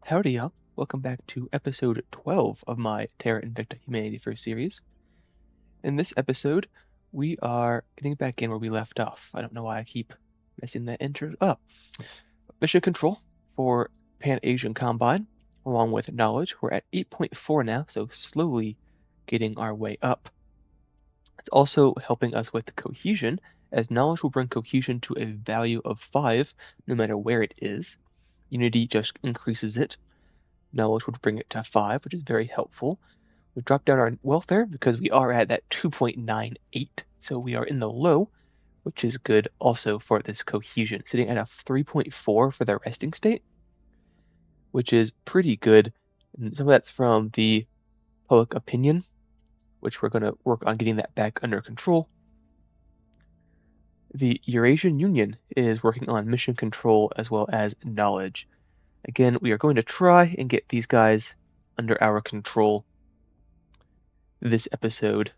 Howdy, y'all. Welcome back to episode 12 of my Terra Invicta Humanity First series. In this episode, we are getting back in where we left off. I don't know why I keep messing that intro up. Mission control for Pan-Asian Combine, along with knowledge. We're at 8.4 now, so slowly getting our way up. It's also helping us with cohesion, as knowledge will bring cohesion to a value of 5, no matter where it is. Unity just increases it. Knowledge would bring it to 5, which is very helpful. We've dropped down our welfare because we are at that 2.98, so we are in the low, which is good also for this cohesion, sitting at a 3.4 for the resting state, which is pretty good. And some of that's from the public opinion, which we're going to work on getting that back under control. The Eurasian Union is working on mission control as well as knowledge. Again, we are going to try and get these guys under our control this episode.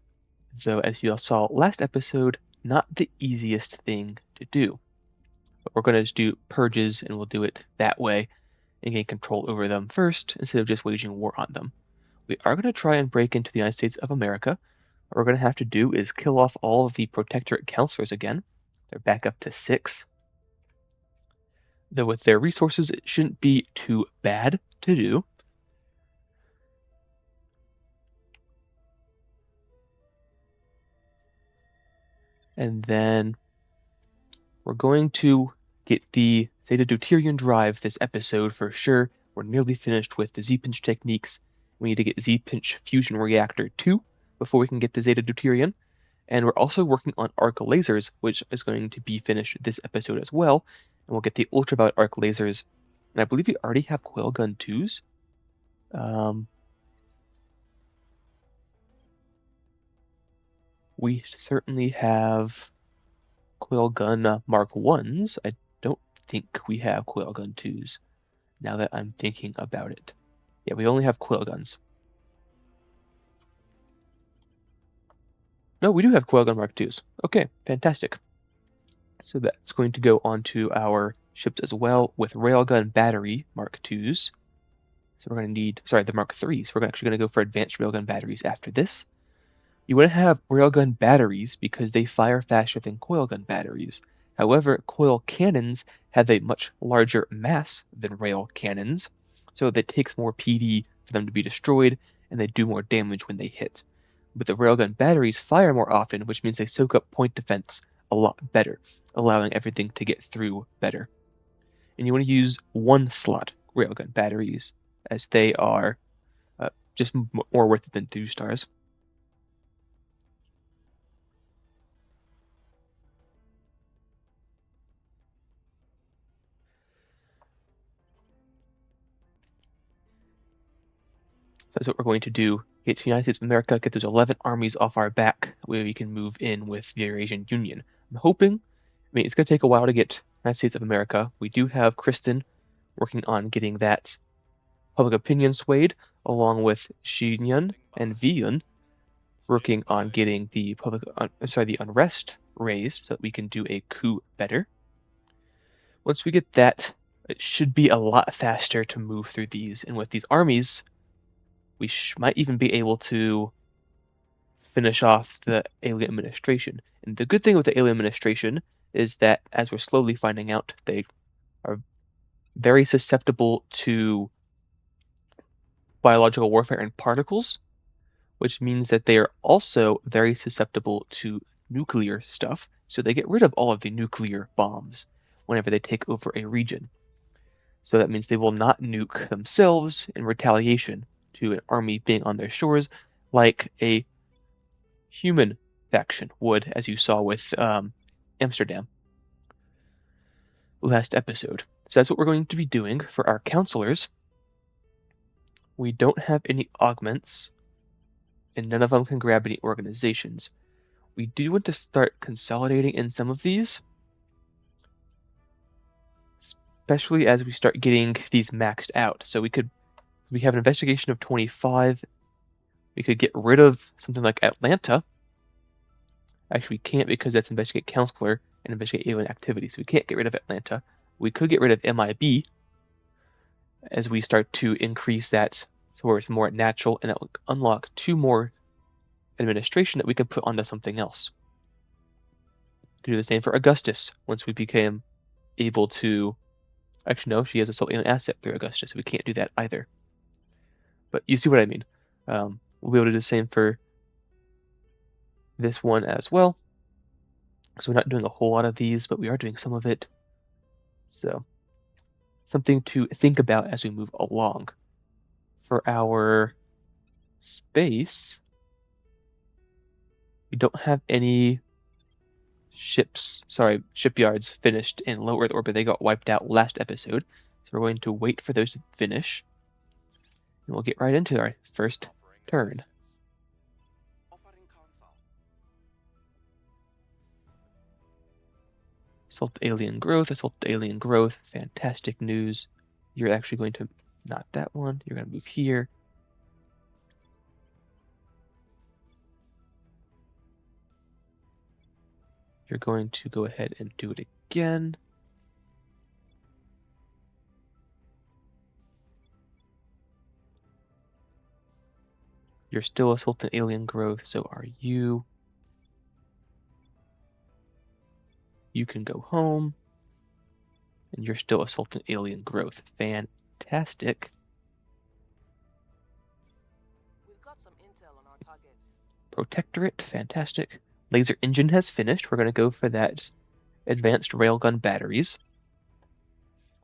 So as you all saw last episode, not the easiest thing to do. But we're going to do purges and we'll do it that way and gain control over them first instead of just waging war on them. We are going to try and break into the United States of America. What we're going to have to do is kill off all of the protectorate counselors again. They're back up to 6. Though with their resources, it shouldn't be too bad to do. And then we're going to get the Zeta Deuterium drive this episode for sure. We're nearly finished with the Z-Pinch techniques. We need to get Z-Pinch Fusion Reactor 2 before we can get the Zeta Deuterium. And we're also working on arc lasers, which is going to be finished this episode as well. And we'll get the ultraviolet arc lasers. And I believe we already have coil gun 2s. We certainly have coil gun Mark 1s. I don't think we have coil gun 2s, now that I'm thinking about it. Yeah, we only have coil guns. No, we do have coil gun Mark 2s. Okay, fantastic. So that's going to go onto our ships as well with railgun battery Mark 2s. So we're going to need, the Mark 3s. We're actually going to go for advanced railgun batteries after this. You want to have railgun batteries because they fire faster than coil gun batteries. However, coil cannons have a much larger mass than rail cannons, so it takes more PD for them to be destroyed, and they do more damage when they hit. But the railgun batteries fire more often, which means they soak up point defense a lot better, allowing everything to get through better. And you want to use 1-slot railgun batteries, as they are just more worth it than 2 stars. So that's what we're going to do. Get to the United States of America, get those 11 armies off our back, where we can move in with the Eurasian Union. I'm hoping, it's going to take a while to get United States of America. We do have Kristen working on getting that public opinion swayed, along with Shinyun and Viyun working on getting the the unrest raised so that we can do a coup better. Once we get that, it should be a lot faster to move through these. And with these armies, we might even be able to finish off the alien administration. And the good thing with the alien administration is that, as we're slowly finding out, they are very susceptible to biological warfare and particles, which means that they are also very susceptible to nuclear stuff. So they get rid of all of the nuclear bombs whenever they take over a region. So that means they will not nuke themselves in retaliation to an army being on their shores, like a human faction would, as you saw with Amsterdam last episode. So that's what we're going to be doing for our counselors. We don't have any augments, and none of them can grab any organizations. We do want to start consolidating in some of these, especially as we start getting these maxed out. So we have an investigation of 25. We could get rid of something like Atlanta. Actually, we can't because that's investigate counselor and investigate alien activity, so we can't get rid of Atlanta. We could get rid of MIB, as we start to increase that so it's more natural, and that will unlock 2 more administration that we can put onto something else. We can do the same for Augustus once we became able to. Actually, no, she has a sole alien asset through Augustus, so we can't do that either. But you see what I mean. We'll be able to do the same for this one as well. So we're not doing a whole lot of these, but we are doing some of it. So something to think about as we move along. For our space, we don't have any shipyards finished in low Earth orbit. They got wiped out last episode. So we're going to wait for those to finish. And we'll get right into our first turn. Assault alien growth, fantastic news. You're actually going to, not that one, you're going to move here. You're going to go ahead and do it again. You're still assaulting alien growth, so are you. You can go home. And you're still assaulting alien growth. Fantastic. We've got some intel on our target. Protectorate, fantastic. Laser engine has finished. We're going to go for that advanced railgun batteries.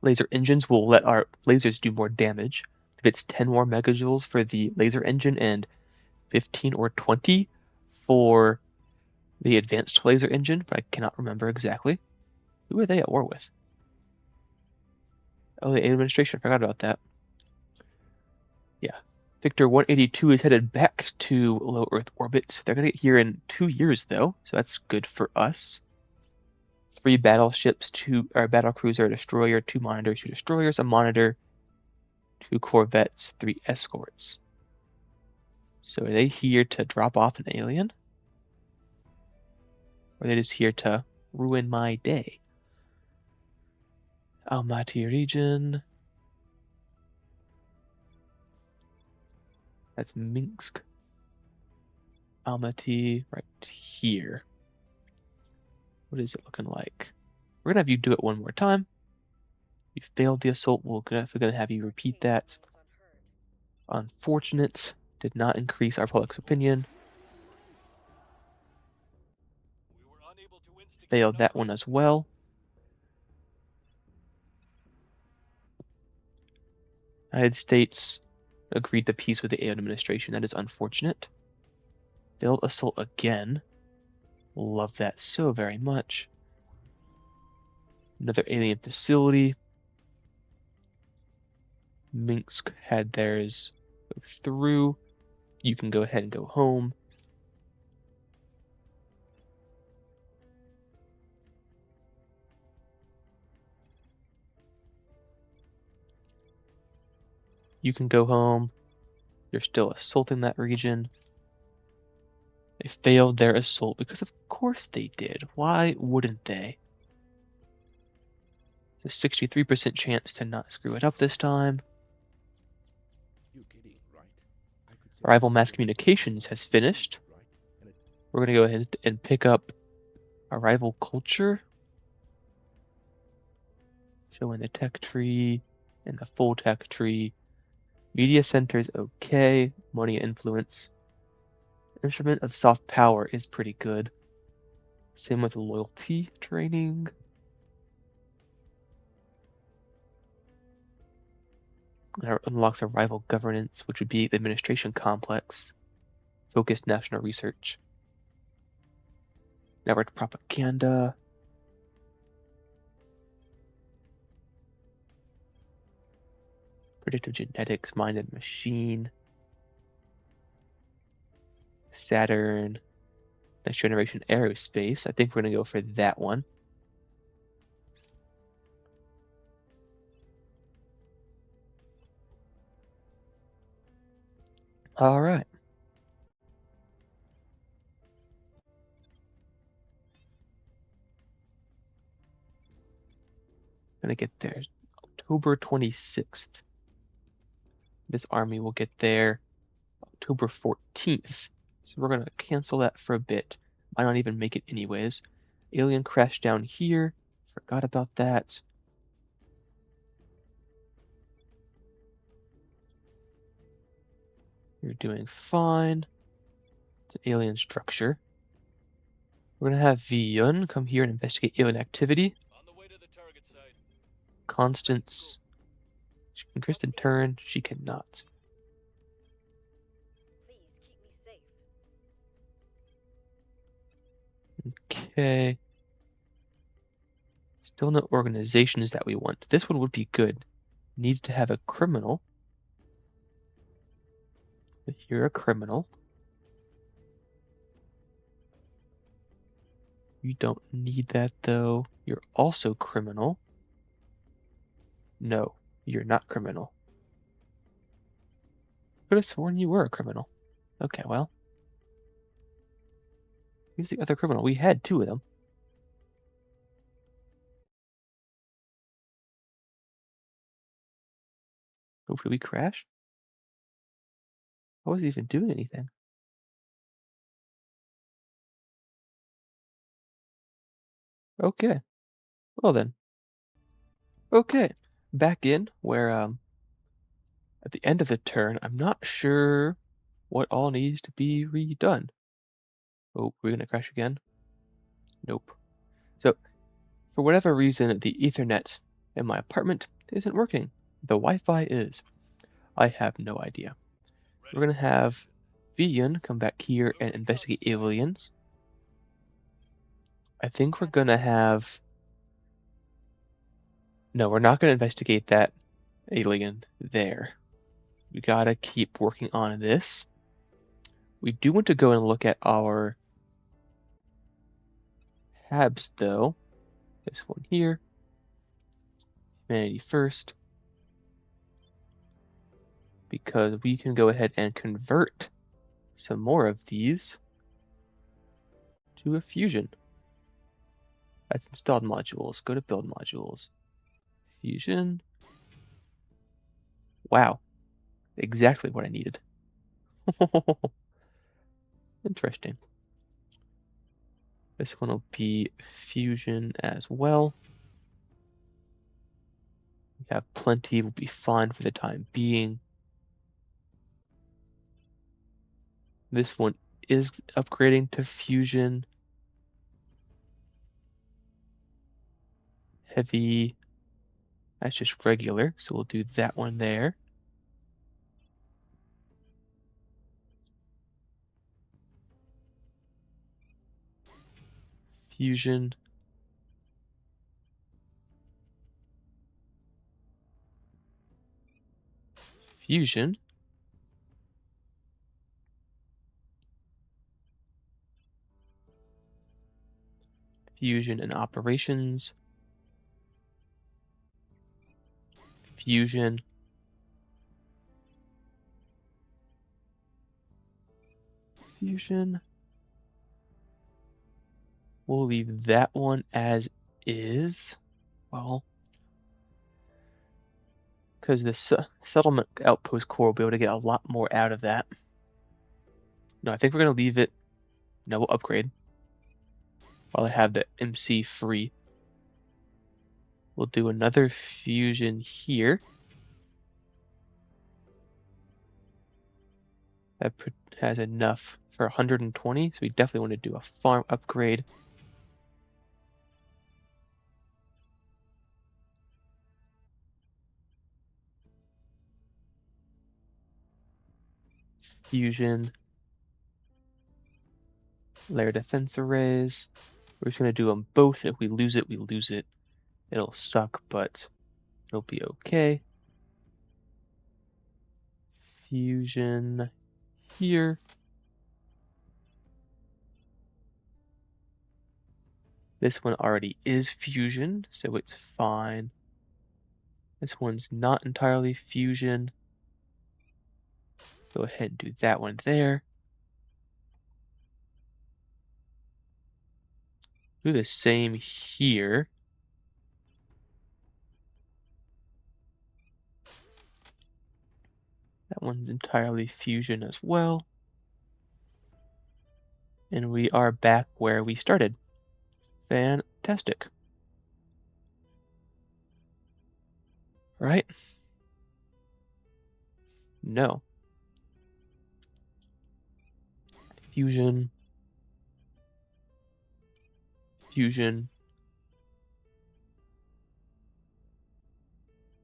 Laser engines will let our lasers do more damage. If it's 10 more megajoules for the laser engine and 15 or 20 for the advanced laser engine, but I cannot remember exactly. Who are they at war with? Oh, the administration. I forgot about that. Yeah. Victor 182 is headed back to low Earth orbit. They're going to get here in 2 years, though, so that's good for us. 3 battleships, 2 battle cruiser, a destroyer, 2 monitors, 2 destroyers, a monitor, 2 corvettes, 3 escorts. So are they here to drop off an alien? Or are they just here to ruin my day? Almaty region. That's Minsk. Almaty right here. What is it looking like? We're going to have you do it one more time. You failed the assault. We're going to have you repeat that. Unfortunate. Did not increase our public's opinion. Failed that one as well. United States agreed to peace with the AO administration. That is unfortunate. Failed assault again. Love that so very much. Another alien facility. Minsk had theirs go through. You can go ahead and go home. You can go home. You're still assaulting that region. They failed their assault because of course they did. Why wouldn't they? It's a 63% chance to not screw it up this time. Rival mass communications has finished. We're going to go ahead and pick up our rival culture. Showing the tech tree and the full tech tree. Media center is okay. Money influence. Instrument of soft power is pretty good. Same with loyalty training. That unlocks a rival governance, which would be the administration complex. Focused national research. Network propaganda. Predictive genetics, mind and machine. Saturn. Next generation aerospace. I think we're going to go for that one. All right. Gonna get there. October 26th. This army will get there October 14th. So we're going to cancel that for a bit. Might not even make it anyways. Alien crashed down here. Forgot about that. You're doing fine. It's an alien structure. We're going to have Vyun come here and investigate alien activity. On the way to the target site. Constance. She can Kristen turn. She cannot. Please keep me safe. Okay. Still no organizations that we want. This one would be good. Needs to have a criminal. If you're a criminal. You don't need that though. You're also criminal. No, you're not criminal. Could have sworn you were a criminal. Okay, well. Who's the other criminal? We had two of them. Oh, did we crash? I wasn't even doing anything. Okay. Well then. Okay. Back in where at the end of the turn, I'm not sure what all needs to be redone. Oh, we're gonna crash again? Nope. So for whatever reason, the Ethernet in my apartment isn't working. The Wi-Fi is. I have no idea. We're gonna have Vian come back here and investigate aliens. I think we're gonna have... No, we're not gonna investigate that alien there. We gotta keep working on this. We do want to go and look at our habs though. This one here. Humanity first. Because we can go ahead and convert some more of these to a fusion. That's installed modules. Go to build modules. Fusion. Wow. Exactly what I needed. Interesting. This one will be fusion as well. We have plenty, we'll be fine for the time being. This one is upgrading to fusion. Heavy, that's just regular, so we'll do that one there. Fusion. Fusion. Fusion and operations. Fusion. Fusion. We'll leave that one as is. Well, because the settlement outpost core will be able to get a lot more out of that. No, I think we're going to leave it. No, we'll upgrade. While I have the MC free. We'll do another fusion here. That has enough for 120, so we definitely want to do a farm upgrade. Fusion. Layer defense arrays. We're just going to do them both. If we lose it, we lose it. It'll suck, but it'll be okay. Fusion here. This one already is fusion, so it's fine. This one's not entirely fusion. Go ahead and do that one there. Do the same here. That one's entirely fusion as well. And we are back where we started. Fantastic. Right? No. Fusion. Fusion.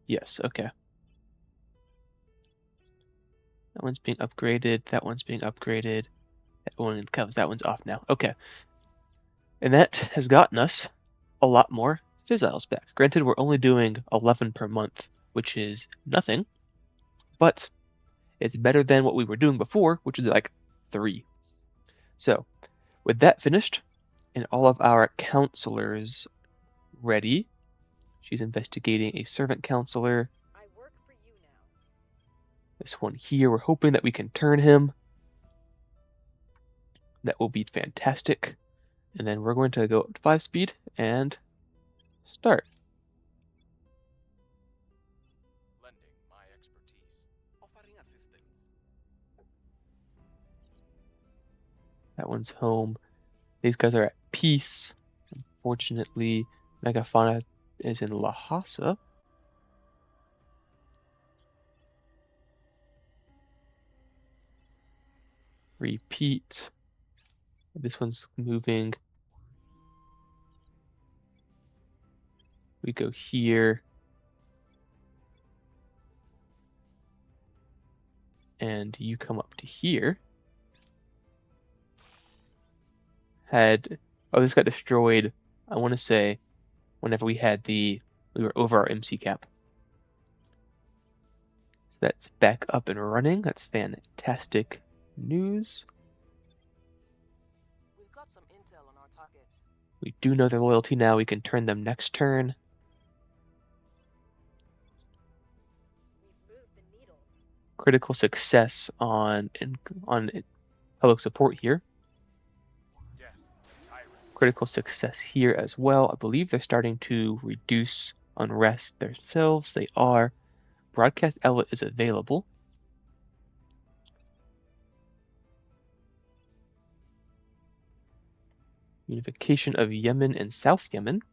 Yes, okay. That one's being upgraded. That one's being upgraded. That one's off now. Okay. And that has gotten us a lot more fissiles back. Granted, we're only doing 11 per month, which is nothing, but it's better than what we were doing before, which is like 3. So, with that finished, and all of our counselors ready, she's investigating a servant counselor. I work for you now. This one here, we're hoping that we can turn him. That will be fantastic. And then we're going to go up to 5 speed and start. Lending my expertise. Offering assistance. That one's home. These guys are at peace. Unfortunately, Megafauna is in Lhasa. Repeat. This one's moving. We go here. And you come up to here. This got destroyed, I want to say, whenever we were over our MC cap. So that's back up and running. That's fantastic news. We've got some intel on our targets. We do know their loyalty now. We can turn them next turn. We've moved the needle. Critical success on public support here. Death to tyrants. Critical success here as well. I believe they're starting to reduce unrest themselves. They are. Broadcast outlet is available. Unification of Yemen and South Yemen.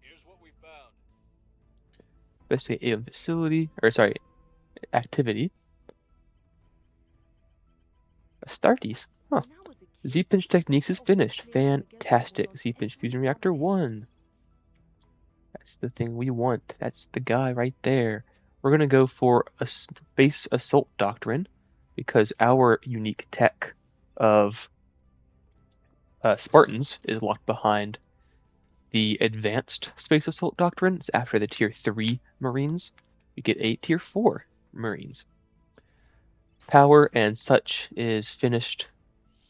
Here's what we found. Investigate AM activity. Astartes. Huh. Z-Pinch Techniques is finished. Fantastic. Z-Pinch Fusion Reactor 1. That's the thing we want. That's the guy right there. We're going to go for a Space Assault Doctrine because our unique tech of Spartans is locked behind the Advanced Space Assault Doctrine. It's after the Tier 3 Marines. We get a Tier 4 Marines. Power and such is finished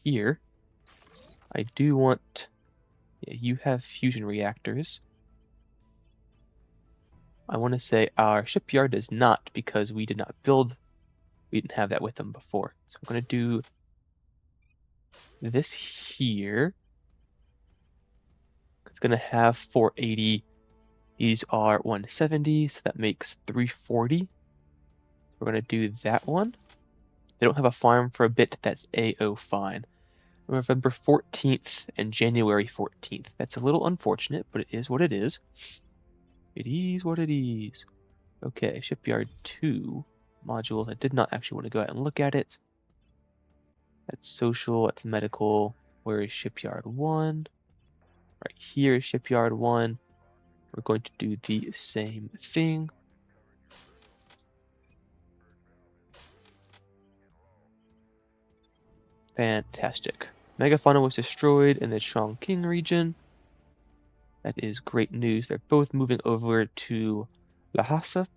here. I do want... Yeah, you have fusion reactors. I want to say our shipyard does not because we didn't have that with them before. So I'm going to do this here. It's going to have 480. These are 170, so that makes 340. We're going to do that one. They don't have a farm for a bit. That's AO fine. November 14th and January 14th. That's a little unfortunate, but it is what it is. It is what it is. Okay, Shipyard 2 modules. I did not actually want to go out and look at it. That's social, that's medical. Where is Shipyard 1? Right here is Shipyard 1. We're going to do the same thing. Fantastic. Megafauna was destroyed in the Chongqing region. That is great news. They're both moving over to Lhasa.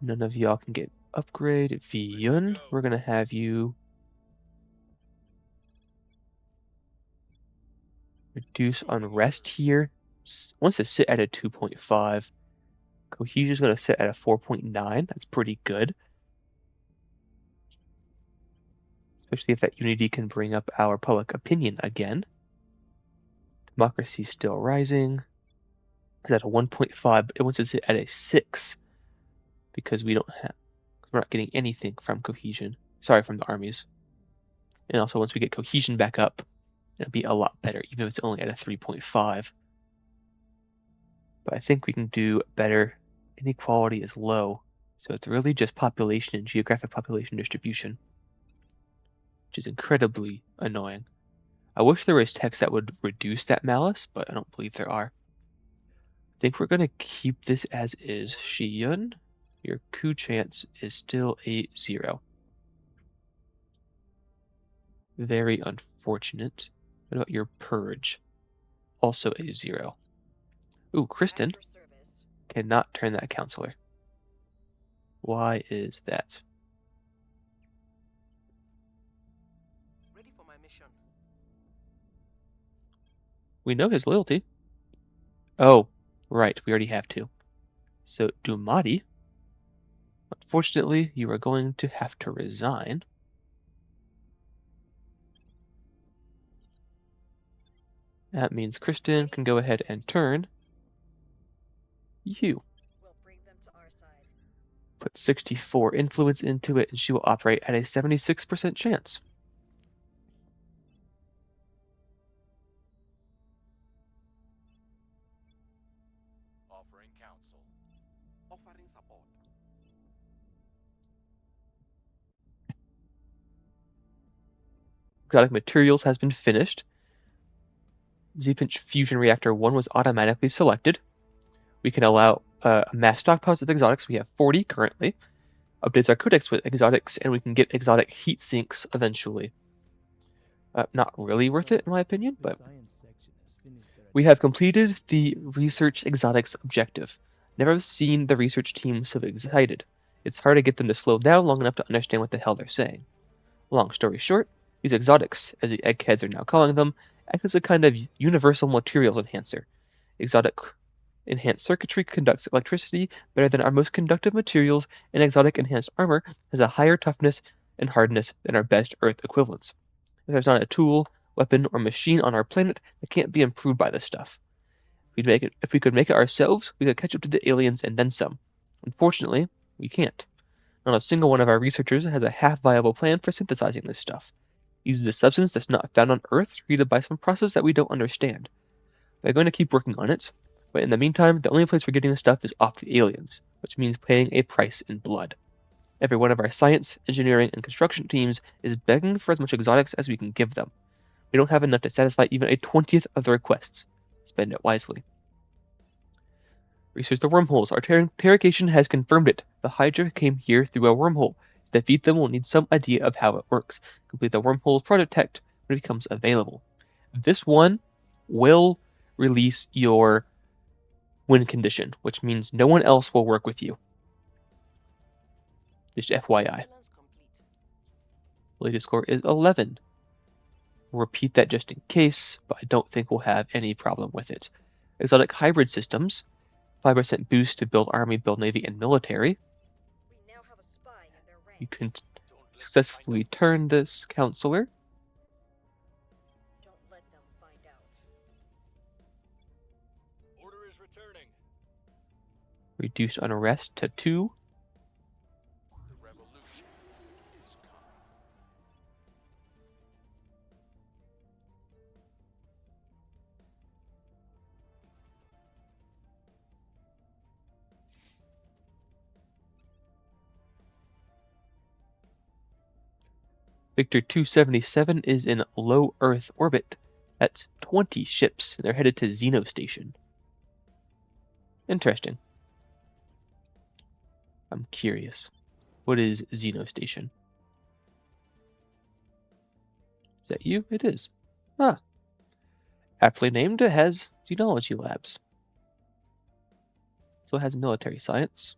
None of y'all can get upgrade. Viyun, we're going to have you reduce unrest here. Wants to sit at a 2.5. Cohesion is going to sit at a 4.9. That's pretty good. Especially if that unity can bring up our public opinion again. Democracy still rising. It's at a 1.5, but it wants to sit at a 6 because we're not getting anything from cohesion. Sorry, from the armies. And also once we get cohesion back up, it'll be a lot better, even if it's only at a 3.5. But I think we can do better. Inequality is low, so it's really just population and geographic population distribution, which is incredibly annoying. I wish there was text that would reduce that malice, but I don't believe there are. I think we're going to keep this as is. Shiyun, your coup chance is still a 0. Very unfortunate. What about your purge? Also a 0. Ooh, Kristen Act for service. cannot turn that counselor. Why is that? Ready for my mission. We know his loyalty. Oh, right, we already have 2. So, Dumati, unfortunately, you are going to have to resign. That means Kristen can go ahead and turn you. We'll bring them to our side. Put 64 influence into it, and she will operate at a 76% chance. Offering counsel. Offering support. Exotic materials has been finished. Z-Pinch Fusion Reactor 1 was automatically selected. We can allow mass stockpiles with exotics. We have 40 currently. Updates our codex with exotics, and we can get exotic heat sinks eventually. Not really worth it, in my opinion, but we have completed the research exotics objective. Never seen the research team so excited. It's hard to get them to slow down long enough to understand what the hell they're saying. Long story short, these exotics, as the eggheads are now calling them, act as a kind of universal materials enhancer. Exotic enhanced circuitry conducts electricity better than our most conductive materials, and exotic enhanced armor has a higher toughness and hardness than our best Earth equivalents. If there's not a tool, weapon, or machine on our planet that can't be improved by this stuff. If we could make it ourselves, we could catch up to the aliens and then some. Unfortunately, we can't. Not a single one of our researchers has a half-viable plan for synthesizing this stuff. It uses a substance that's not found on Earth, created by some process that we don't understand. We're going to keep working on it, but in the meantime, the only place we're getting this stuff is off the aliens, which means paying a price in blood. Every one of our science, engineering, and construction teams is begging for as much exotics as we can give them. We don't have enough to satisfy even a 20th of the requests. Spend it wisely. Research the wormholes. Our interrogation has confirmed it. The Hydra came here through a wormhole. To defeat them, we'll need some idea of how it works. Complete the wormhole's project when it becomes available. This one will release your win condition, which means no one else will work with you. Just FYI. Surveillance complete. Latest score is 11. We'll repeat that just in case, but I don't think we'll have any problem with it. Exotic hybrid systems. 5% boost to build army, build navy, and military. We now have a spy in their ranks. You can successfully turn this counselor. Don't let them find out. Order is returning. Reduced unrest to 2. The revolution is coming. Victor 277 is in low Earth orbit. That's 20 ships, and they're headed to Xeno Station. Interesting. I'm curious. What is Xeno Station? Is that you? It is. Ah. Aptly named, it has xenology labs. So it has military science.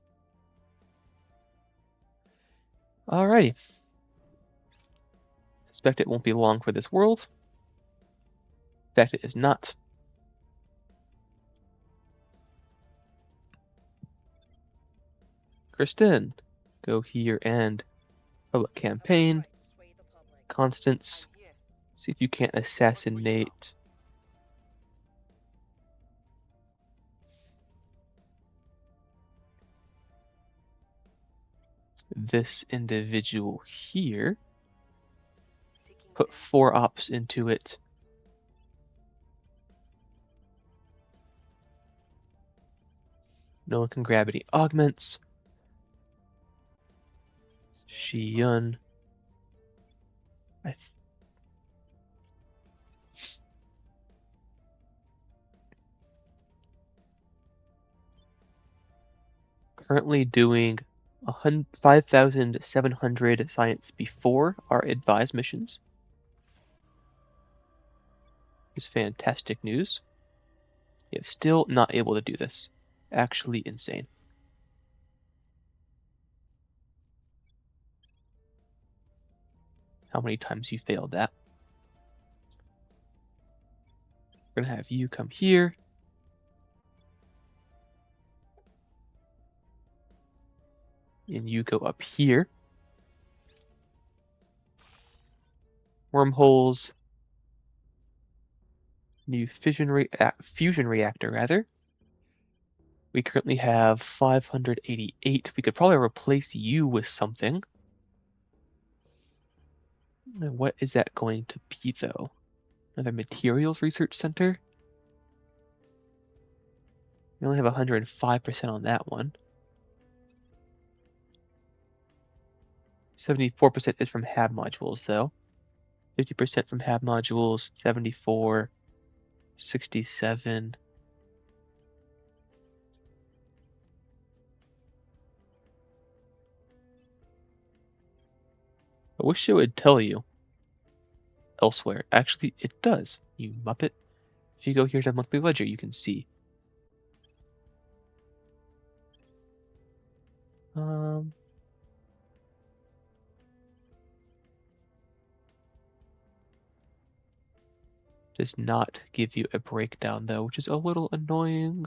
Alrighty. Suspect it won't be long for this world. In fact, it is not. Kristen, go here and public campaign. Constance, I'm here. see if you can't assassinate this individual here. Taking Put 4 ops into it. No one can grab any augments. Shiyun. Currently doing 5,700 science before our advised missions. It's fantastic news. Yet still not able to do this. Actually insane. How many times you failed that? We're gonna have you come here. And you go up here. Wormholes. New fusion reactor, rather. We currently have 588. We could probably replace you with something. What is that going to be, though? Another materials research center? We only have 105% on that one. 74% is from HAB modules, though. 50% from HAB modules, 74, 67. I wish it would tell you elsewhere. Actually, it does, you muppet. If you go here to monthly ledger, you can see. Does not give you a breakdown, though, which is a little annoying.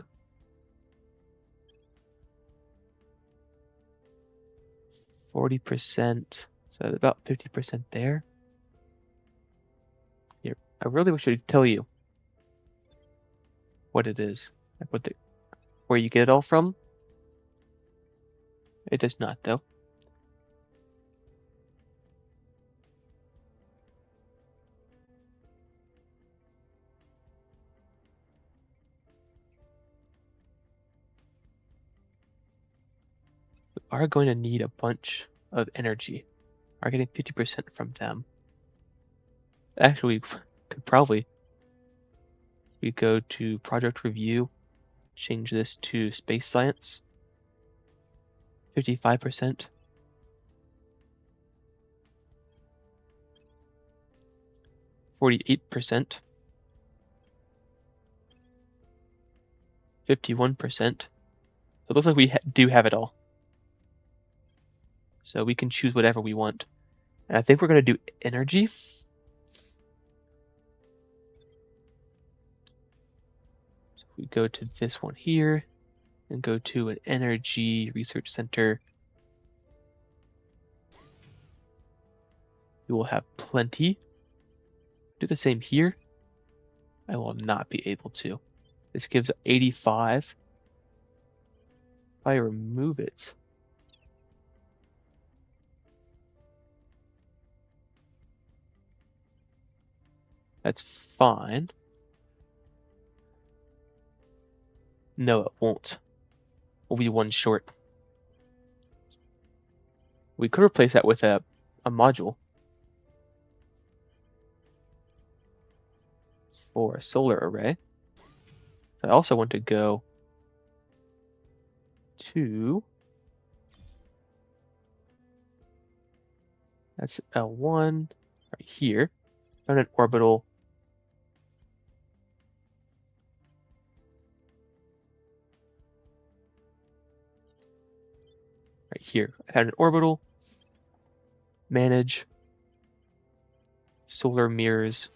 40%, so about 50% there. Here, I really wish I could tell you what it is, like where you get it all from. It does not, though. We are going to need a bunch of energy. We're getting 50% from them. Actually, we could probably go to project review, change this to space science. 55%. 48%. 51%. So it looks like we do have it all. So we can choose whatever we want. And I think we're going to do energy. So if we go to this one here and go to an energy research center, we will have plenty. Do the same here. I will not be able to. This gives 85. If I remove it, that's fine. No, it won't. We'll be one short. We could replace that with a module for a solar array. So I also want to go to, that's L1 right here, found an orbital. Right here, I had an orbital, manage, solar mirrors.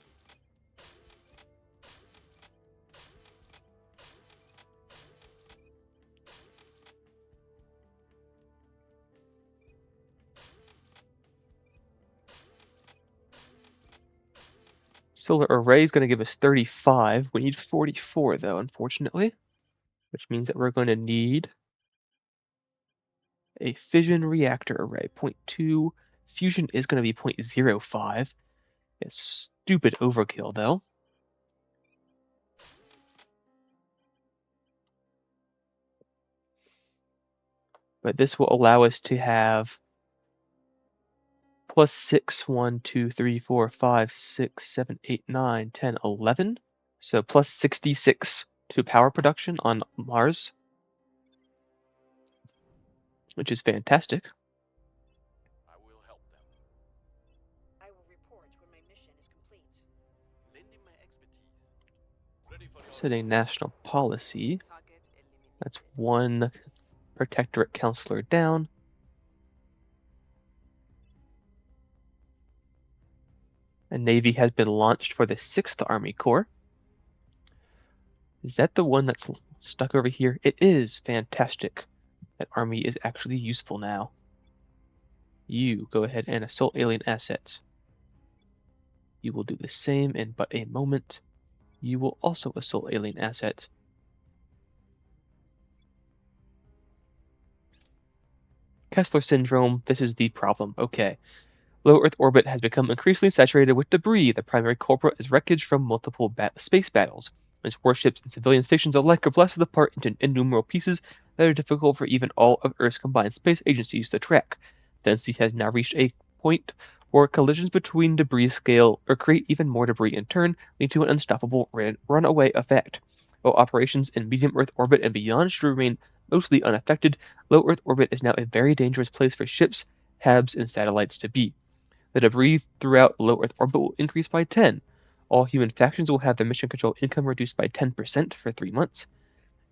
Solar array is going to give us 35. We need 44 though, unfortunately, which means that we're going to need a fission reactor array. 0.2. Fusion is going to be 0.05. It's stupid overkill though. But this will allow us to have plus 6, 1, 2, 3, 4, 5, 6, 7, 8, 9, 10, 11. So plus 66 to power production on Mars, which is fantastic. I will help them. I will report when my mission is complete. Lending my expertise. Ready for the Setting national policy. Target eliminated. That's one protectorate counselor down. A navy has been launched for the 6th Army Corps. Is that the one that's stuck over here? It is. Fantastic. That army is actually useful now. You go ahead and assault alien assets. You will do the same in but a moment. You will also assault alien assets. Kessler syndrome, this is the problem. Okay. Low Earth orbit has become increasingly saturated with debris. The primary culprit is wreckage from multiple space battles. Its warships and civilian stations alike are blasted apart into innumerable pieces that are difficult for even all of Earth's combined space agencies to track. Density has now reached a point where collisions between debris scale or create even more debris in turn, leading to an unstoppable runaway effect. While operations in medium Earth orbit and beyond should remain mostly unaffected, low Earth orbit is now a very dangerous place for ships, HABs, and satellites to be. The debris throughout low Earth orbit will increase by 10. All human factions will have their mission control income reduced by 10% for 3 months.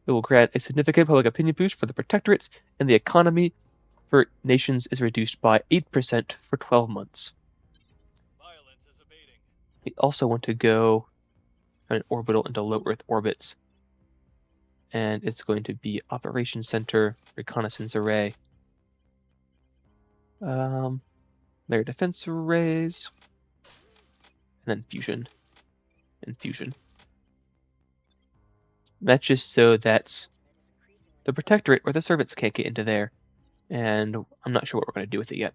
It will grant a significant public opinion boost for the protectorates, and the economy for nations is reduced by 8% for 12 months. violence is abating. We also want to go on an orbital into low Earth orbits. And it's going to be Operations Center, Reconnaissance Array, layer defense arrays, and then fusion. And fusion. That's just so that the protectorate or the servants can't get into there, and I'm not sure what we're going to do with it yet.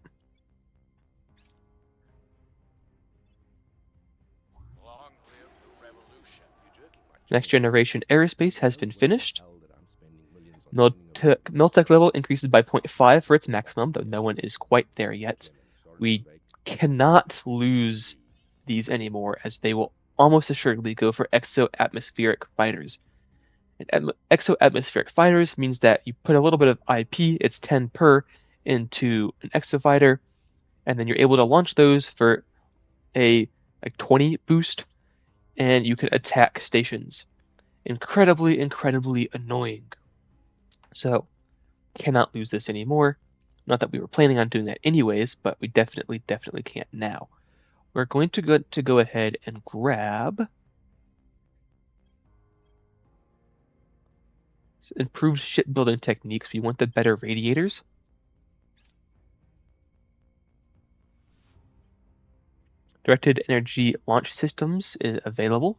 Long live the revolution. Next generation aerospace has been finished. Miltech level increases by 0.5 for its maximum, though no one is quite there yet. We cannot lose these anymore, as they will almost assuredly go for exo-atmospheric fighters. And exo-atmospheric fighters means that you put a little bit of IP, it's 10 per, into an exofighter, and then you're able to launch those for a 20 boost, and you can attack stations. Incredibly, incredibly annoying. So, cannot lose this anymore. Not that we were planning on doing that anyways, but we definitely can't now. We're going to go ahead and grab improved shipbuilding techniques. We want the better radiators. Directed energy launch systems is available.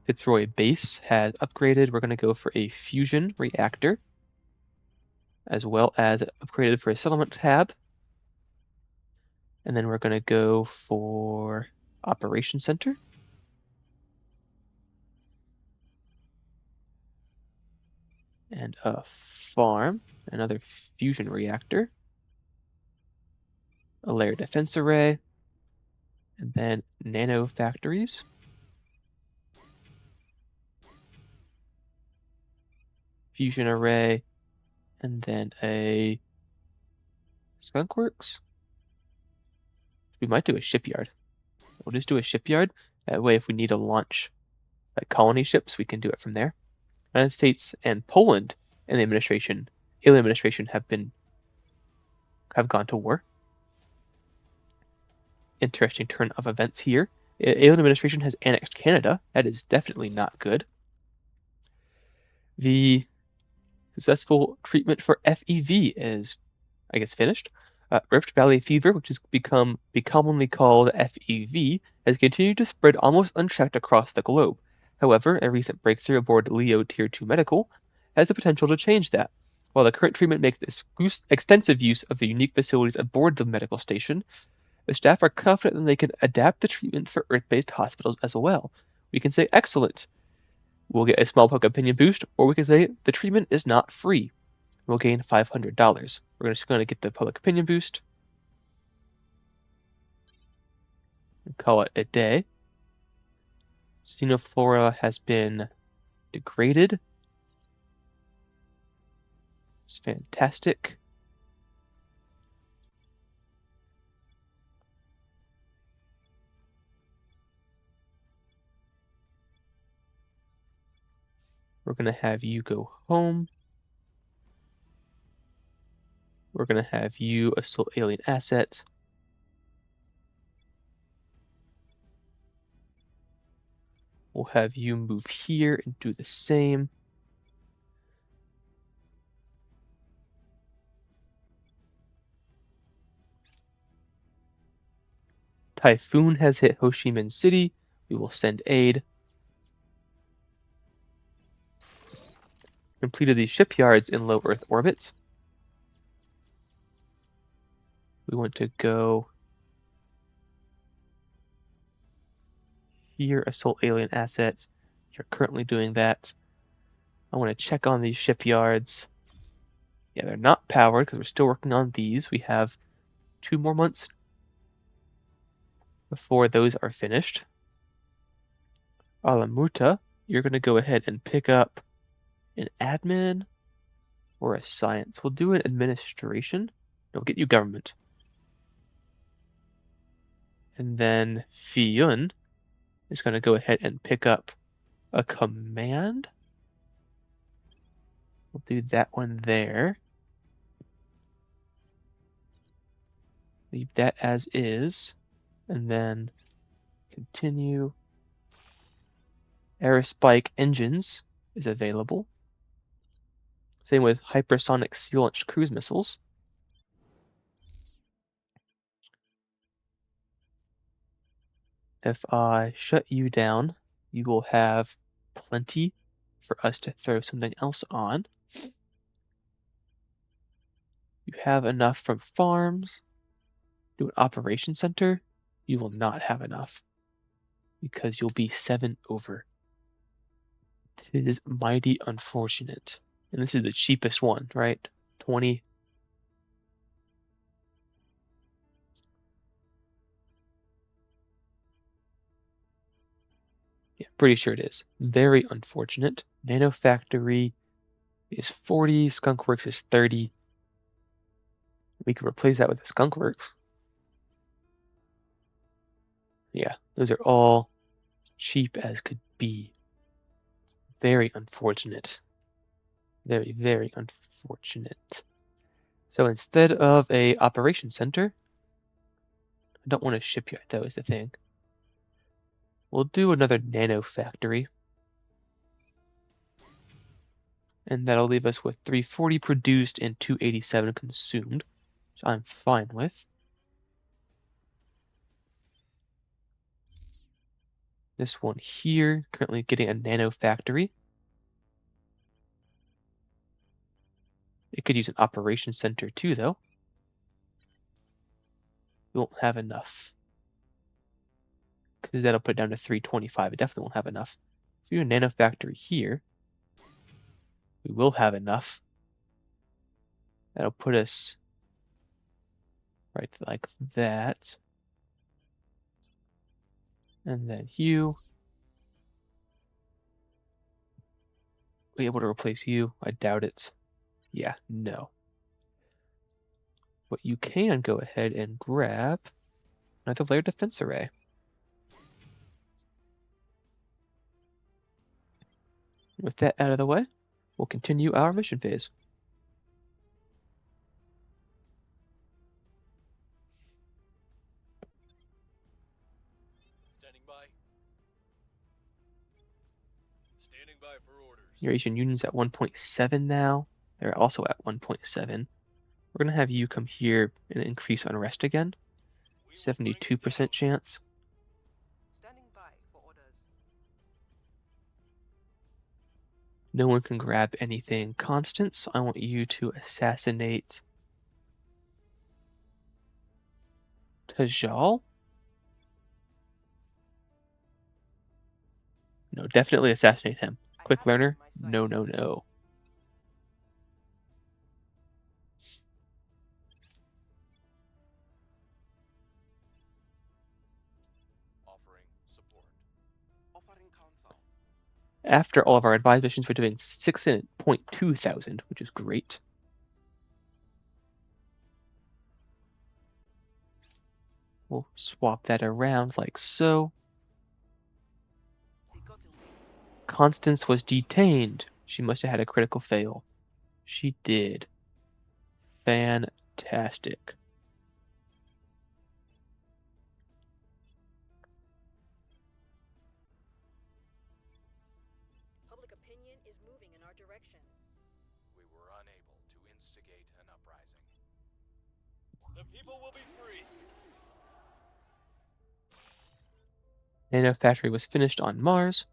Fitzroy base has upgraded. We're going to go for a fusion reactor, as well as upgraded for a settlement tab. And then we're going to go for Operation Center. And a farm, another fusion reactor, a layer defense array, and then nano factories. Fusion array, and then a skunkworks. We might do a shipyard. We'll just do a shipyard. That way, if we need to launch colony ships, we can do it from there. United States and Poland and the alien administration have gone to war. Interesting turn of events here. Alien administration has annexed Canada. That is definitely not good. The successful treatment for FEV is, I guess, finished. Rift Valley fever, which has be commonly called FEV, has continued to spread almost unchecked across the globe. However, a recent breakthrough aboard Leo Tier 2 Medical has the potential to change that. While the current treatment makes extensive use of the unique facilities aboard the medical station, the staff are confident that they can adapt the treatment for Earth-based hospitals as well. We can say, excellent. We'll get a small public opinion boost, or we can say the treatment is not free. We'll gain $500. We're just going to get the public opinion boost and call it a day. Xenoflora has been degraded. It's fantastic. We're going to have you go home. We're going to have you assault alien assets. We'll have you move here and do the same. Typhoon has hit Ho Chi Minh City. We will send aid. Completed these shipyards in low Earth orbits. We want to go here, assault alien assets. You're currently doing that. I want to check on these shipyards. Yeah, they're not powered because we're still working on these. We have 2 more months before those are finished. Alamurta, you're going to go ahead and pick up an admin or a science. We'll do an administration. We'll get you government. And then Fiyun is going to go ahead and pick up a command. We'll do that one there. Leave that as is. And then continue. Aerospike engines is available. Same with hypersonic sea-launched cruise missiles. If I shut you down, you will have plenty for us to throw something else on. You have enough from farms. Do an operation center. You will not have enough because you'll be 7 over. It is mighty unfortunate. And this is the cheapest one, right? 20. Yeah, pretty sure it is. Very unfortunate. Nano Factory is 40. Skunkworks is 30. We can replace that with the Skunkworks. Yeah, those are all cheap as could be. Very unfortunate. Very, very unfortunate. So instead of a operation center, I don't want a shipyard, that was the thing. We'll do another nano factory. And that'll leave us with 340 produced and 287 consumed, which I'm fine with. This one here, currently getting a nano factory. It could use an operation center too, though. We won't have enough. Because that'll put it down to 325. It definitely won't have enough. If we do a nano factory here, we will have enough. That'll put us right like that. And then you. Be able to replace you? I doubt it. Yeah, no. But you can go ahead and grab another layer defense array. With that out of the way, we'll continue our mission phase. Standing by. Standing by for orders. Your Asian Union's at 1.7 now. They're also at 1.7. We're going to have you come here and increase unrest again. 72% chance. Standing by for orders. No one can grab anything constant, so I want you to assassinate Tajal. No, definitely assassinate him. Quick learner? No, no, no. Offering support. Offering counsel. After all of our advised missions, we're doing 6.2 thousand, which is great. We'll swap that around like so. Constance was detained. She must have had a critical fail. She did. Fantastic. Public opinion is moving in our direction. We were unable to instigate an uprising. The people will be free. Nano factory was finished on Mars.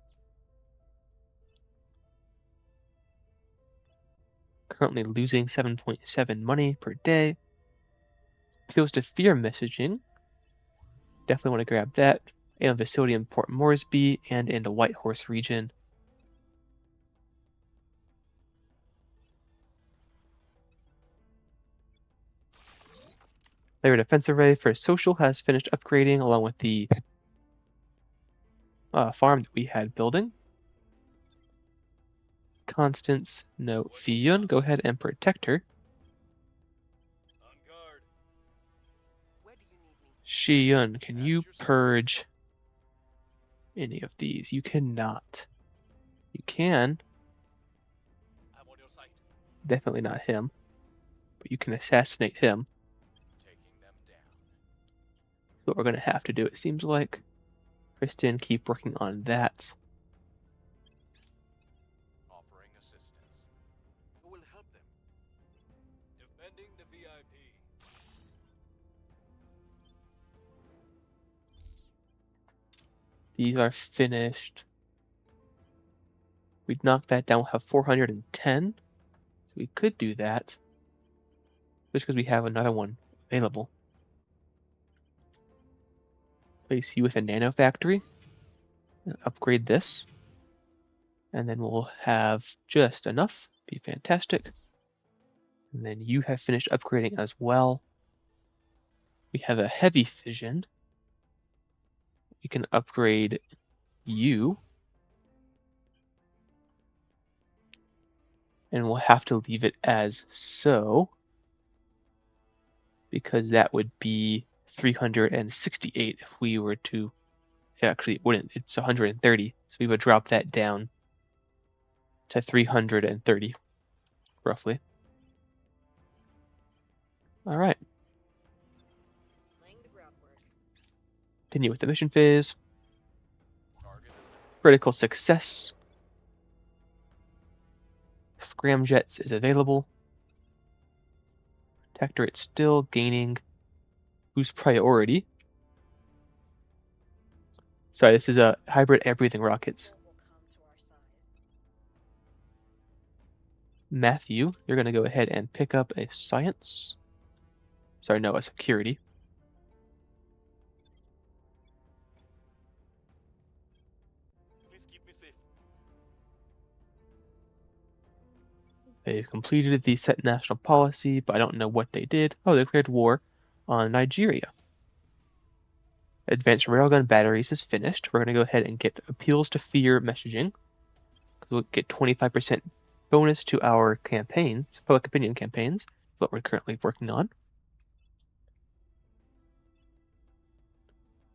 Currently losing 7.7 money per day. Appeals to fear messaging. Definitely want to grab that. And facility in Port Moresby and in the White Horse region. Layer defense array for social has finished upgrading along with the farm that we had building. Constance, no. Fiyun, go ahead and protect her. On guard. Where do you need me? Shiyun, can you purge any of these? You cannot. You can. I'm on your site. Definitely not him. But you can assassinate him. Taking them down. That's what we're going to have to do, it seems like. Kristen, keep working on that. Offering assistance. Who will help them? Defending the VIP. These are finished. We'd knock that down, we'll have 410. So we could do that. Just because we have another one available. Place you with a nano factory. Upgrade this. And then we'll have just enough. Be fantastic. And then you have finished upgrading as well. We have a heavy fission. We can upgrade you. And we'll have to leave it as so. Because that would be 368 if we were to... Actually, it wouldn't. It's 130. So we would drop that down to 330, roughly. All right. Laying the groundwork. Continue with the mission phase. Target. Critical success. Scramjets is available. Protectorate still gaining boost priority. Sorry, this is a hybrid air-breathing rockets. War will come to our side. Matthew, you're going to go ahead and pick up a science. Sorry, no, a security. Please keep me safe. They've completed the set national policy, but I don't know what they did. Oh, they declared war on Nigeria. Advanced railgun batteries is finished. We're going to go ahead and get appeals to fear messaging. We'll get 25% bonus to our campaigns, public opinion campaigns, what we're currently working on.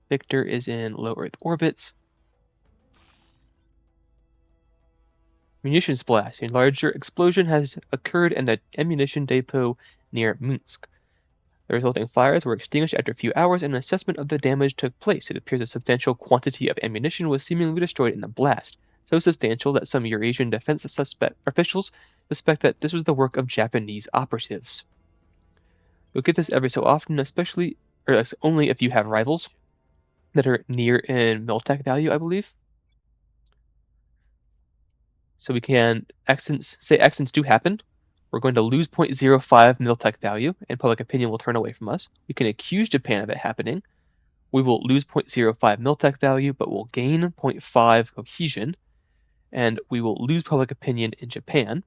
Victor is in low Earth orbits. Munitions blast. A larger explosion has occurred in the ammunition depot near Minsk. The resulting fires were extinguished after a few hours, and an assessment of the damage took place. It appears a substantial quantity of ammunition was seemingly destroyed in the blast, so substantial that some Eurasian defense officials suspect that this was the work of Japanese operatives. You'll get this every so often, especially, or only if you have rivals that are near in Miltech value, I believe. So we can, say accidents do happen, we're going to lose 0.05 Miltech value, and public opinion will turn away from us. We can accuse Japan of it happening. We will lose 0.05 Miltech value, but we'll gain 0.5 cohesion, and we will lose public opinion in Japan.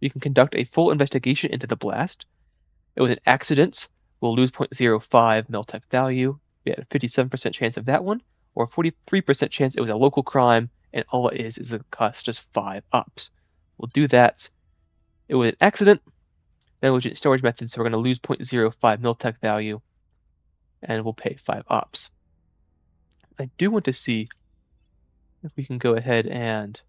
We can conduct a full investigation into the blast. It was an accident. We'll lose 0.05 Miltech value. We had a 57% chance of that one, or a 43% chance it was a local crime, and all it is it costs just 5 ups. We'll do that. It was an accident, negligent storage method, so we're going to lose 0.05 Miltech value, and we'll pay 5 ups. I do want to see if we can go ahead and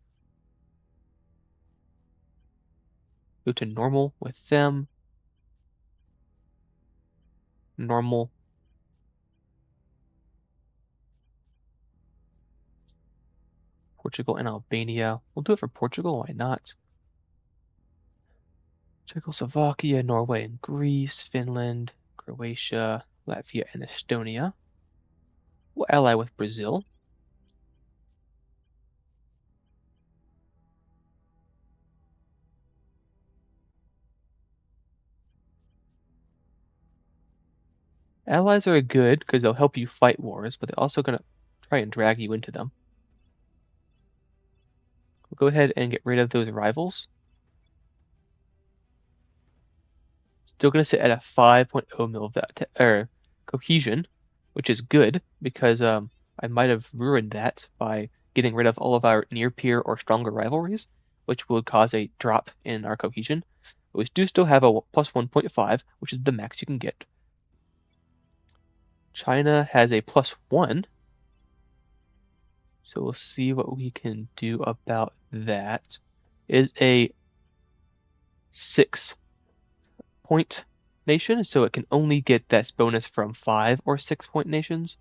go to normal with them. Normal. Portugal and Albania. We'll do it for Portugal, why not? Czechoslovakia, Norway and Greece, Finland, Croatia, Latvia and Estonia. We'll ally with Brazil. Allies are good because they'll help you fight wars, but they're also going to try and drag you into them. We'll go ahead and get rid of those rivals. Still going to sit at a 5.0 mil cohesion, which is good because I might have ruined that by getting rid of all of our near peer or stronger rivalries, which would cause a drop in our cohesion. But we do still have a plus 1.5, which is the max you can get. China has a plus 1, so we'll see what we can do about that. It is a 6-point nation, so it can only get this bonus from 5 or 6-point nations.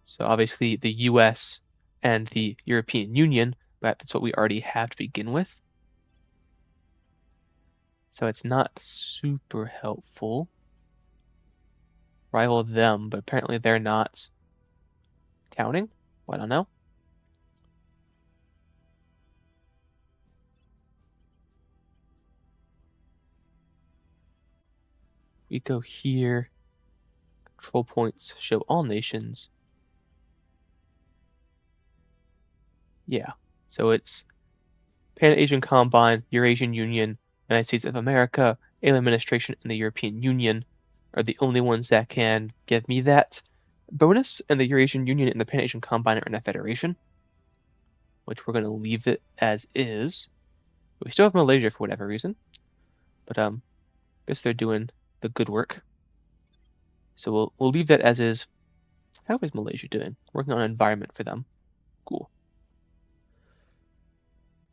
So obviously the US and the European Union, but that's what we already have to begin with. So it's not super helpful. Rival them, but apparently they're not counting. Well, I don't know. We go here. Control points show all nations. Yeah, so it's Pan-Asian Combine, Eurasian Union, United States of America, Alien Administration, and the European Union are the only ones that can give me that bonus, and the Eurasian Union and the Pan-Asian Combine are in a federation, which we're going to leave it as is. We still have Malaysia for whatever reason, but I guess they're doing the good work. So we'll leave that as is. How is Malaysia doing? Working on an environment for them. Cool.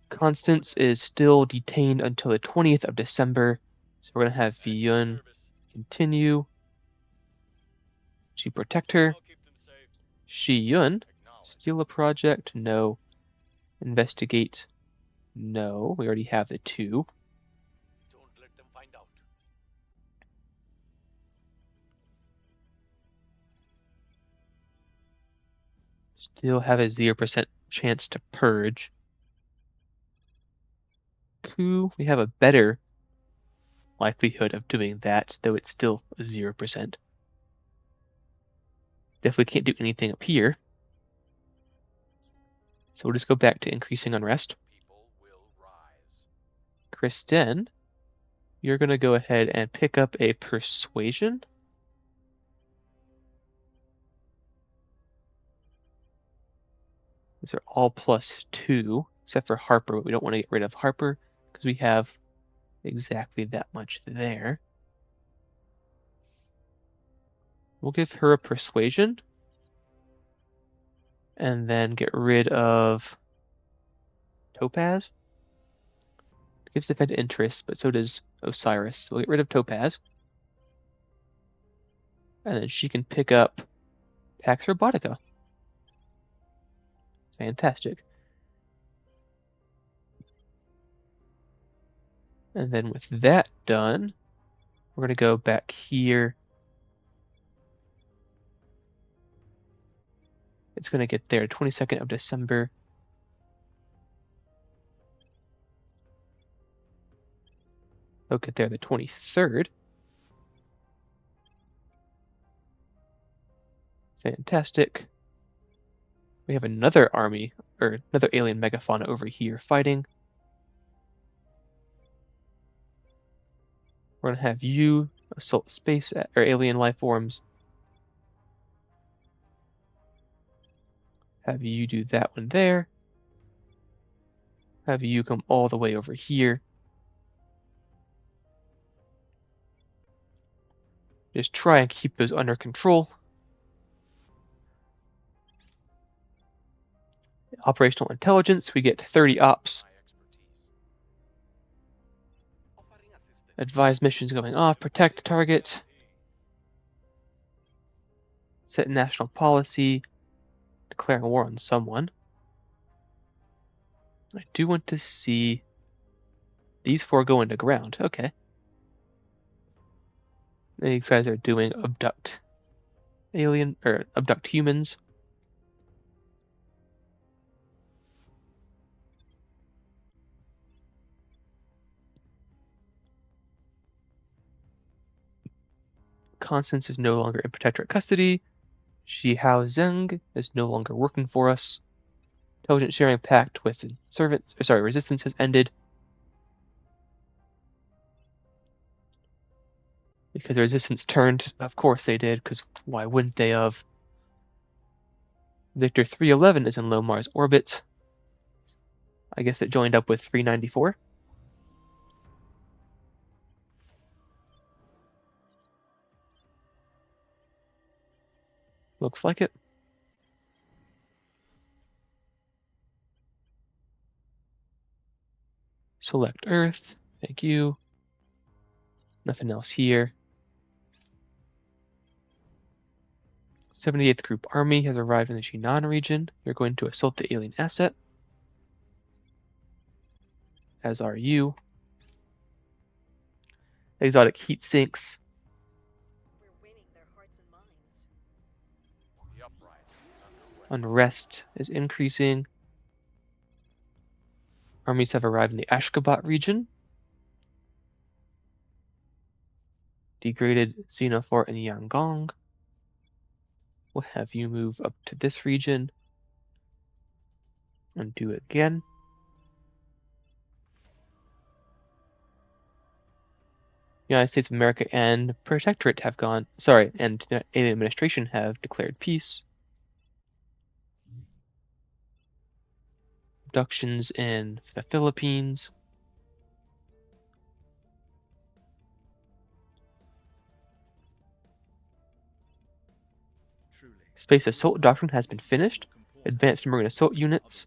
Constance is still detained until the 20th of December. So we're going to have Fiyun continue to protect her. Shiyun, steal a project? No. Investigate? No. We already have the 2. Don't let them find out. Still have a 0% chance to purge. Coup, we have a better likelihood of doing that, though it's still 0%. Definitely can't do anything up here. So we'll just go back to increasing unrest. People will rise. Kristen, you're going to go ahead and pick up a persuasion. These are all +2, except for Harper, but we don't want to get rid of Harper because we have exactly that much there. We'll give her a persuasion and then get rid of Topaz. It gives the Fed interest, but so does Osiris. So we'll get rid of Topaz. And then she can pick up Pax Robotica. Fantastic. And then with that done, we're going to go back here. It's going to get there 22nd of December. They'll get there the 23rd. Fantastic. We have another army, or another alien megafauna over here fighting. We're going to have you assault space or alien life forms. Have you do that one there. Have you come all the way over here. Just try and keep those under control. Operational intelligence, we get 30 ops. Advised missions going off, protect target. Set national policy, declare war on someone. I do want to see these 4 go into ground. Okay. These guys are doing abduct alien or abduct humans. Constance is no longer in protectorate custody. Shi Hao Zheng is no longer working for us. Intelligence sharing pact with resistance has ended. Because the resistance turned, of course they did, because why wouldn't they have? Victor 311 is in low Mars orbit. I guess it joined up with 394. Looks like it. Select Earth. Thank you. Nothing else here. 78th Group Army has arrived in the Jinan region. They're going to assault the alien asset. As are you. Exotic heat sinks. We're winning their hearts and minds. The uprising is underway. Unrest is increasing. Armies have arrived in the Ashgabat region. Degraded Xenophore in Yangon. We'll have you move up to this region and do it again. United States of America and Protectorate have and the alien administration have declared peace. Abductions in the Philippines. Space assault doctrine has been finished. Advanced marine assault units.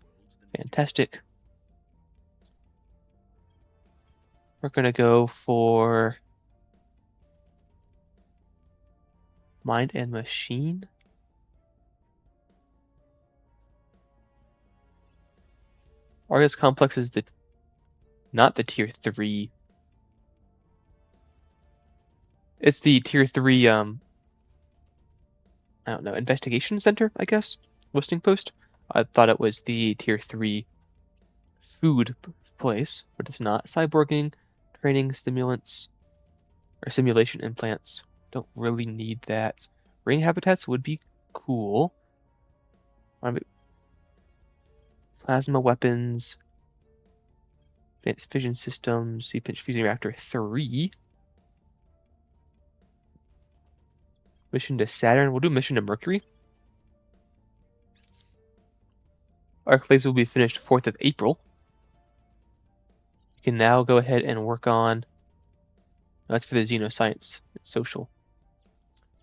Fantastic. We're going to go for Mind and Machine. Arias Complex is not the tier 3. It's the tier 3, I don't know, investigation center, I guess? Listing post? I thought it was the tier 3 food place, but it's not. Cyborging, training stimulants, or simulation implants. Don't really need that. Ring habitats would be cool. Plasma weapons, advanced fission systems, Sea-Pinch Fusion Reactor 3. Mission to Saturn. We'll do mission to Mercury. Arc laser will be finished 4th of April. You can now go ahead and work on. That's for the Xenoscience social.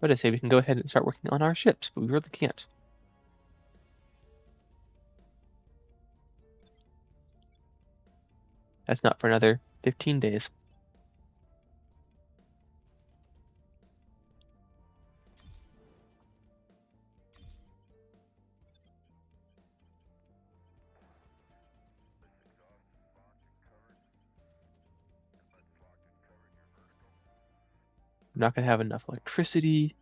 But I say we can go ahead and start working on our ships, but we really can't. That's not for another 15 days. I'm not going to have enough electricity,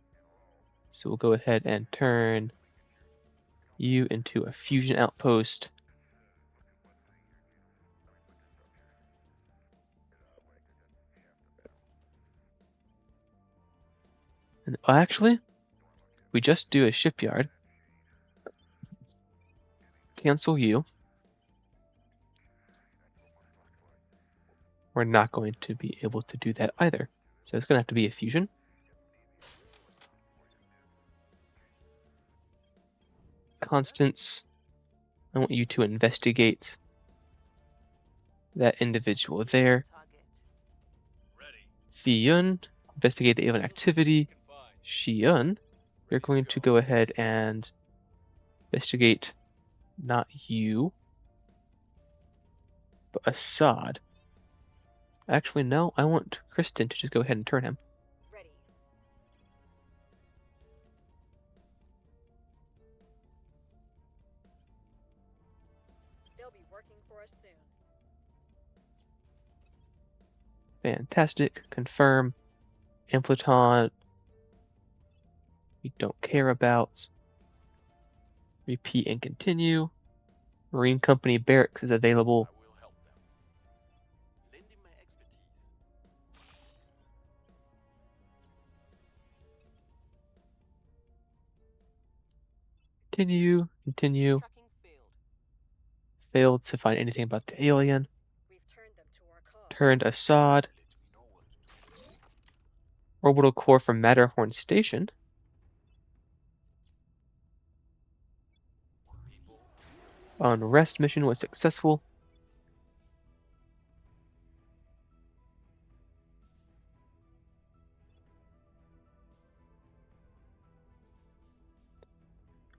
so we'll go ahead and turn you into a fusion outpost. And actually, we just do a shipyard. Cancel you. We're not going to be able to do that either. So it's going to have to be a fusion. Constance, I want you to investigate that individual there. Fiyun, investigate the alien activity. Shiyun, we're going to go ahead and investigate not you, but Assad. Actually, no, I want Kristen to just go ahead and turn him. Ready. They'll be working for us soon. Fantastic. Confirm. Ampliton. We don't care about. Repeat and continue. Marine Company Barracks is available. I will help them. Lending my expertise. Continue. Continue. Tracking failed. Failed to find anything about the alien. We've turned them to our cause. Turned Assad. Let me know what to do. Orbital core from Matterhorn Station. People, Unrest mission was successful.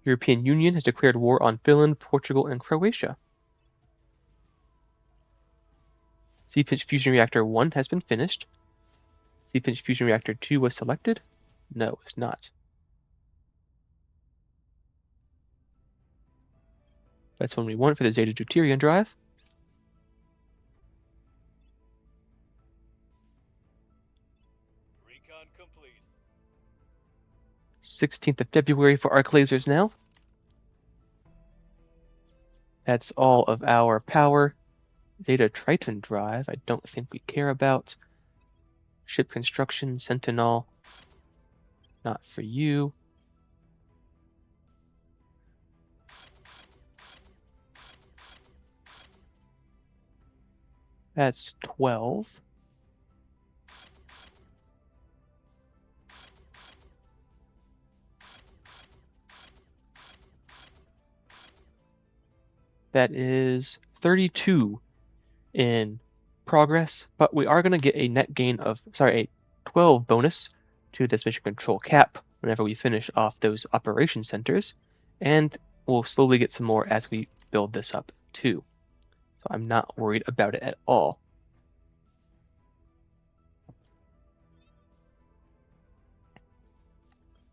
European Union has declared war on Finland, Portugal, and Croatia. Sea-Pinch Fusion Reactor 1 has been finished. Sea-Pinch Fusion Reactor 2 was selected. No, it's not. That's one we want for the Zeta Deuterium drive. recon complete. 16th of February for arc lasers now. That's all of our power. Zeta Triton drive, I don't think we care about. Ship construction, Sentinel, not for you. That's 12. That is 32 in progress, but we are going to get a net gain of, a 12 bonus to this mission control cap whenever we finish off those operation centers, and we'll slowly get some more as we build this up too. So I'm not worried about it at all.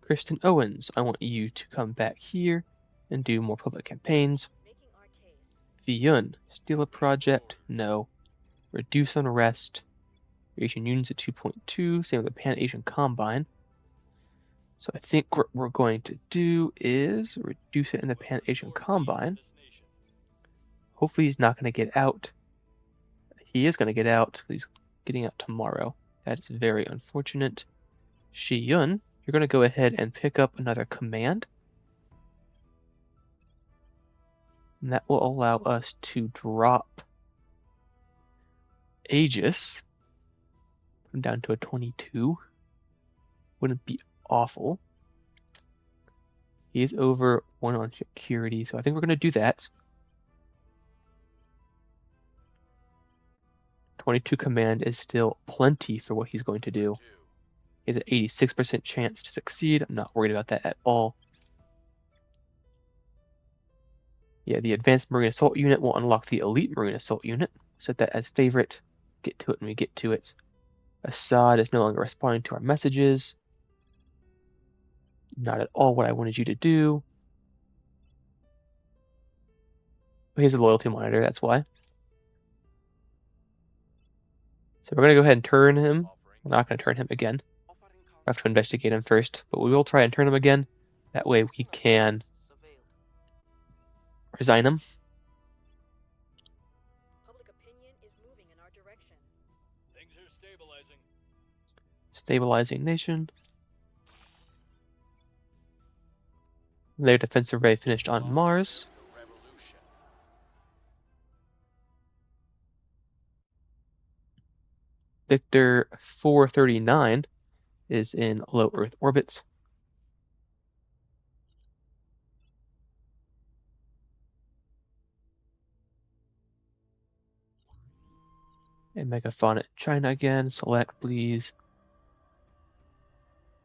Kristen Owens, I want you to come back here and do more public campaigns. Making our case. Fiyun, steal a project, no. Reduce unrest. Asian units at 2.2, same with the Pan-Asian Combine. So I think what we're going to do is reduce it in the Pan-Asian Combine. Hopefully he's not going to get out. He is going to get out. He's getting out tomorrow. That is very unfortunate. Shiyun, you're going to go ahead and pick up another command. And that will allow us to drop Aegis down to a 22. Wouldn't be awful. He is over 1 on security, so I think we're going to do that. 22 command is still plenty for what he's going to do. He has an 86% chance to succeed. I'm not worried about that at all. Yeah, the Advanced Marine Assault Unit will unlock the Elite Marine Assault Unit. Set that as favorite. Get to it when we get to it. Assad is no longer responding to our messages. Not at all what I wanted you to do. He has a loyalty monitor, that's why. So we're going to go ahead and turn him. We're not going to turn him again. Offering have to investigate him first, but we will try and turn him again. That way we can resign him. Public opinion is moving in our direction. Things are stabilizing. Stabilizing nation. Their defensive array finished on Mars. The revolution. Victor 439 is in low Earth orbits. And Megafauna in China again. Select, please.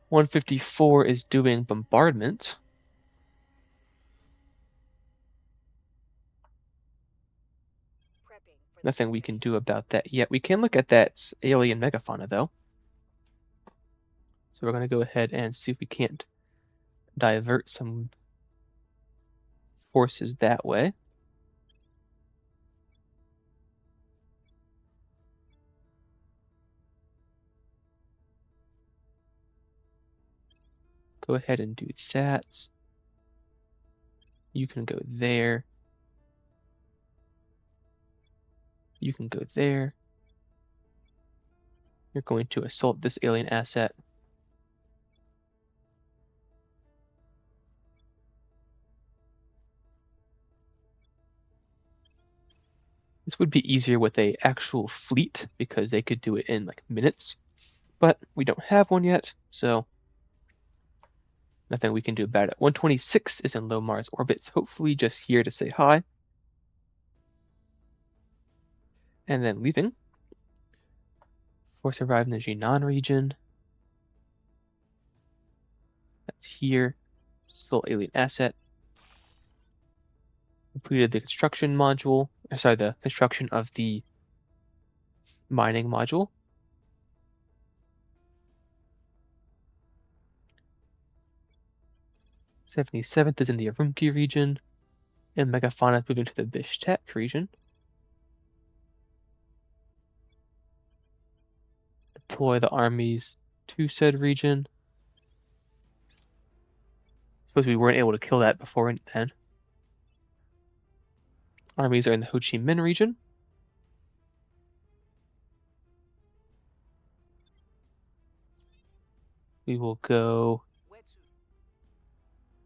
154 is doing bombardment. Prepping for Nothing we can do about that yet. We can look at that alien megafauna, though. So we're going to go ahead and see if we can't divert some forces that way. Go ahead and do that. You can go there. You can go there. You're going to assault this alien asset. This would be easier with a actual fleet because they could do it in like minutes, but we don't have one yet, so nothing we can do about it. 126 is in low Mars orbits, hopefully just here to say hi. And then leaving. Force arrived in the Jinan region. That's here. Still alien asset. Completed the construction module. Sorry, the construction of the mining module. 77th is in the Urumqi region. And Megafauna is moving to the Bishkek region. Deploy the armies to said region. Suppose we weren't able to kill that before then. Armies are in the Ho Chi Minh region. We will go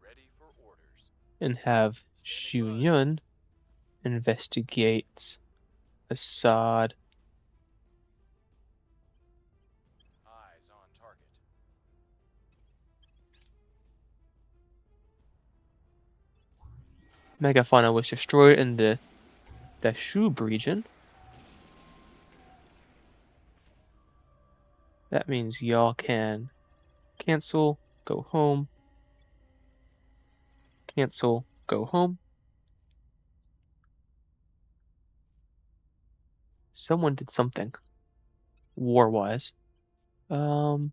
Ready for orders. and have Xu Yun investigate Assad. Eyes on target. Megafauna was destroyed in the Dashub region. That means y'all can cancel, go home, cancel, go home. Someone did something war-wise. European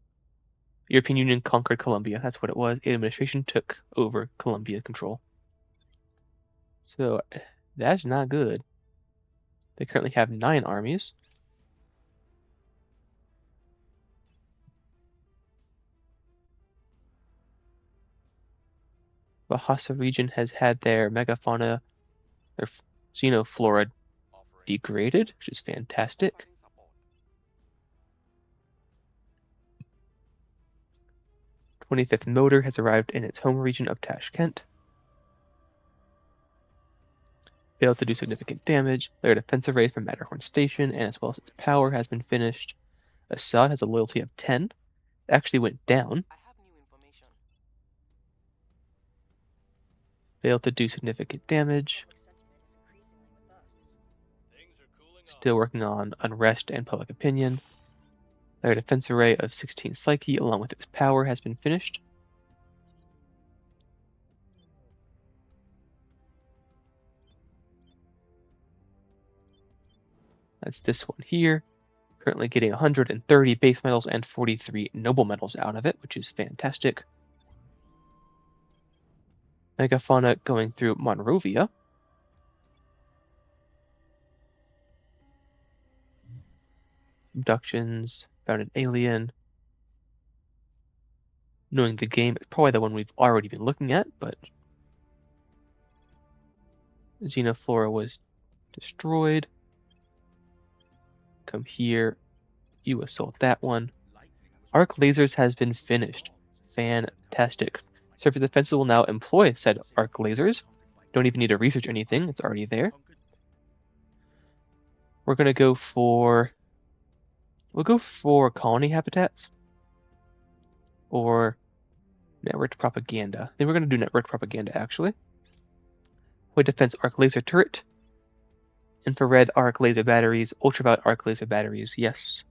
Union conquered Colombia. That's what it was. The administration took over Colombia control. So that's not good. They currently have 9 armies. Bahasa region has had their megafauna, their xenoflora Offering degraded, which is fantastic. support. 25th motor has arrived in its home region of Tashkent. Failed to do significant damage. Their defensive raid from Matterhorn Station and as well as its power has been finished. Assad has a loyalty of 10. It actually went down. I have new information. Failed to do significant damage. public sentiment is increasingly with us. Things are cooling off. Still working on unrest and public opinion. Their defense array of 16 Psyche along with its power has been finished. That's this one here. Currently getting 130 base metals and 43 noble metals out of it, which is fantastic. Megafauna going through Monrovia. Abductions, found an alien. Knowing the game, it's probably the one we've already been looking at, but Xenoflora was destroyed. Come here. You assault that one. Arc lasers has been finished. Fantastic. Surface defenses will now employ said arc lasers. Don't even need to research anything. It's already there. We're going to go for... We'll go for colony habitats. Or networked propaganda. I think we're going to do networked propaganda, actually. Point defense arc laser turret. Infrared arc laser batteries. Ultraviolet arc laser batteries. Yes.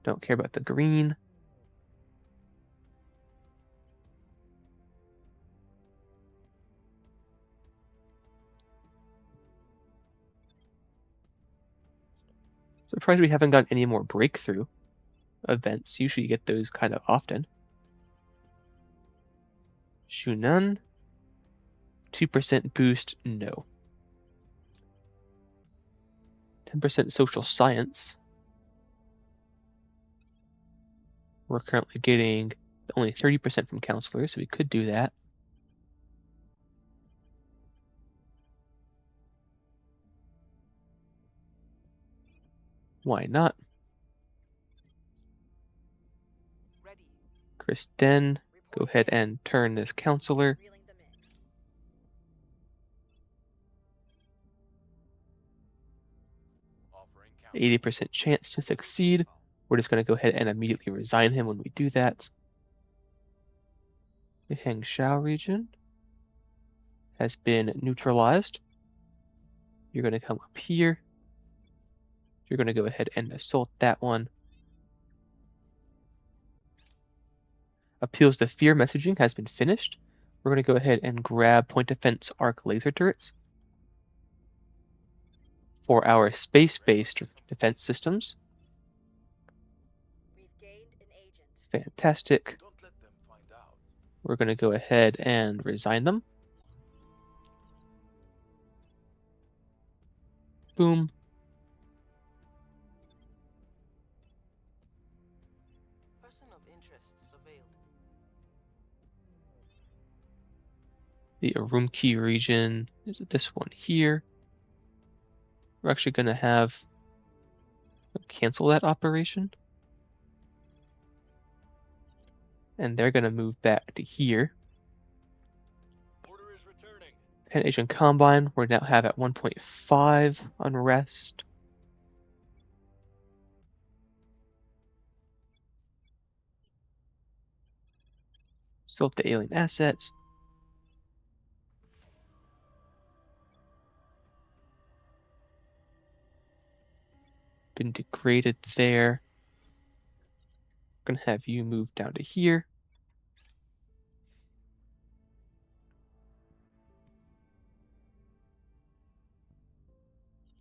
Don't care about the green. Surprised we haven't gotten any more breakthrough events. Usually you get those kind of often. Shunan. 2% boost, no. 10% social science. We're currently getting only 30% from counselors, so we could do that. Why not? Ready. Kristen, go ahead and turn this counselor. Reeling them in. 80% chance to succeed. We're just going to go ahead and immediately resign him when we do that. The Hangzhou region has been neutralized. You're going to come up here. You're going to go ahead and assault that one. Appeals to fear messaging has been finished. We're going to go ahead and grab point defense arc laser turrets for our space-based defense systems. We've gained an agent. Fantastic. Don't let them find out. We're going to go ahead and resign them. Boom. Person of interest surveilled. The Urumqi region is this one here. We're actually going to have cancel that operation. And they're going to move back to here. Order is returning. Pan-Asian Combine, we're now have at 1.5 unrest. Still have the alien assets. Been degraded there. Gonna have you move down to here.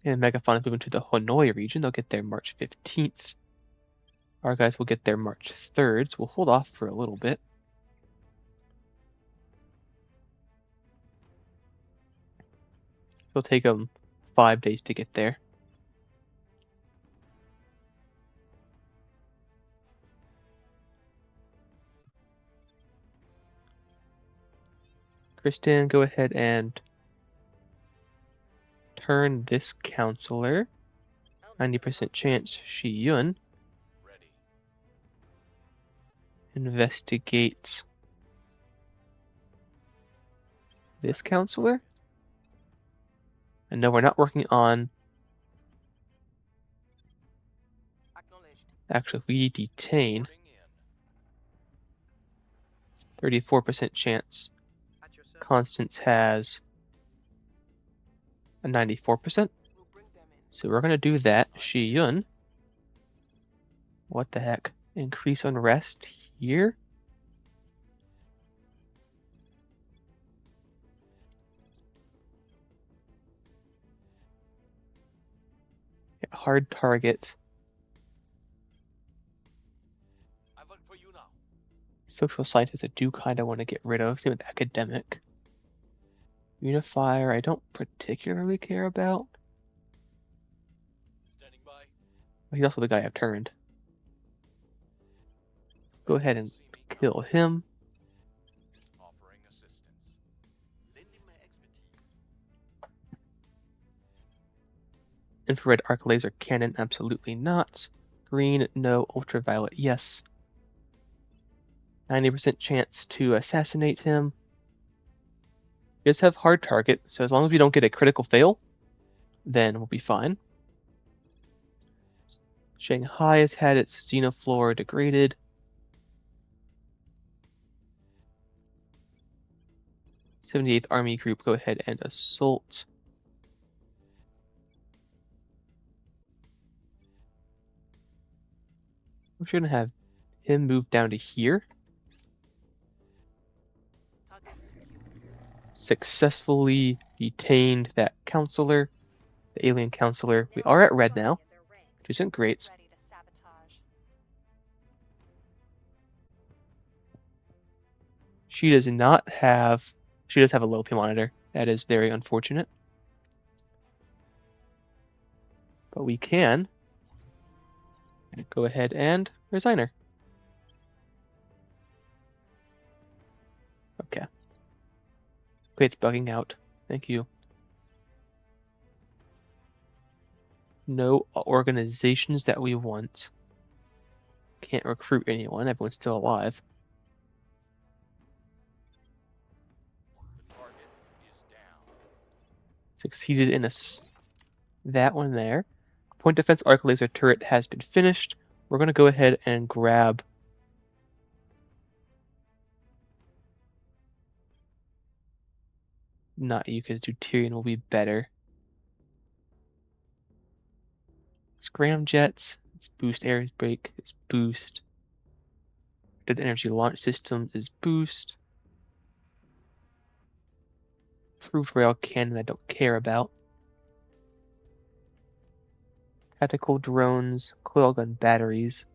And Megafauna is moving to the Hanoi region. They'll get there March 15th. Our guys will get there March 3rd, so we'll hold off for a little bit. It'll take them 5 days to get there. Kristen, go ahead and turn this counselor. 90% chance Shi Yun Ready. investigates this counselor. And no, we're not working on. Acknowledged. Actually, if we detain, Reporting in. 34% chance. At your service. Constance has a 94%. We'll bring them in. So we're going to do that. Shi Yun. What the heck? Increase unrest here? Yeah, hard target. I vote for you now. Social scientists I do kind of want to get rid of. Same with academic. Unifier I don't particularly care about. He's also the guy I've turned. Go ahead and kill him. Offering assistance. Lending my expertise. Infrared arc laser cannon, absolutely not. Green, no. Ultraviolet, yes. 90% chance to assassinate him. He does have hard target, so as long as we don't get a critical fail, then we'll be fine. Shanghai has had its xenoflora degraded. '78th Army Group, go ahead and assault. I'm sure gonna have him move down to here. Target secure. Successfully detained that counselor, the alien counselor. We They're are all at red swelling now, in their ranks. which isn't great. Ready to sabotage. She does not have. She does have a low P monitor. That is very unfortunate. But we can go ahead and resign her. Okay. Quit bugging out. Thank you. No organizations that we want. Can't recruit anyone. Everyone's still alive. The target is down. Succeeded in that one there. Point defense arc laser turret has been finished. We're going to go ahead and grab not you, because Deuterium will be better. Scramjets, it's boost air brake, it's boost. The energy launch system is boost. Approved rail cannon I don't care about. Tactical drones, coil gun batteries,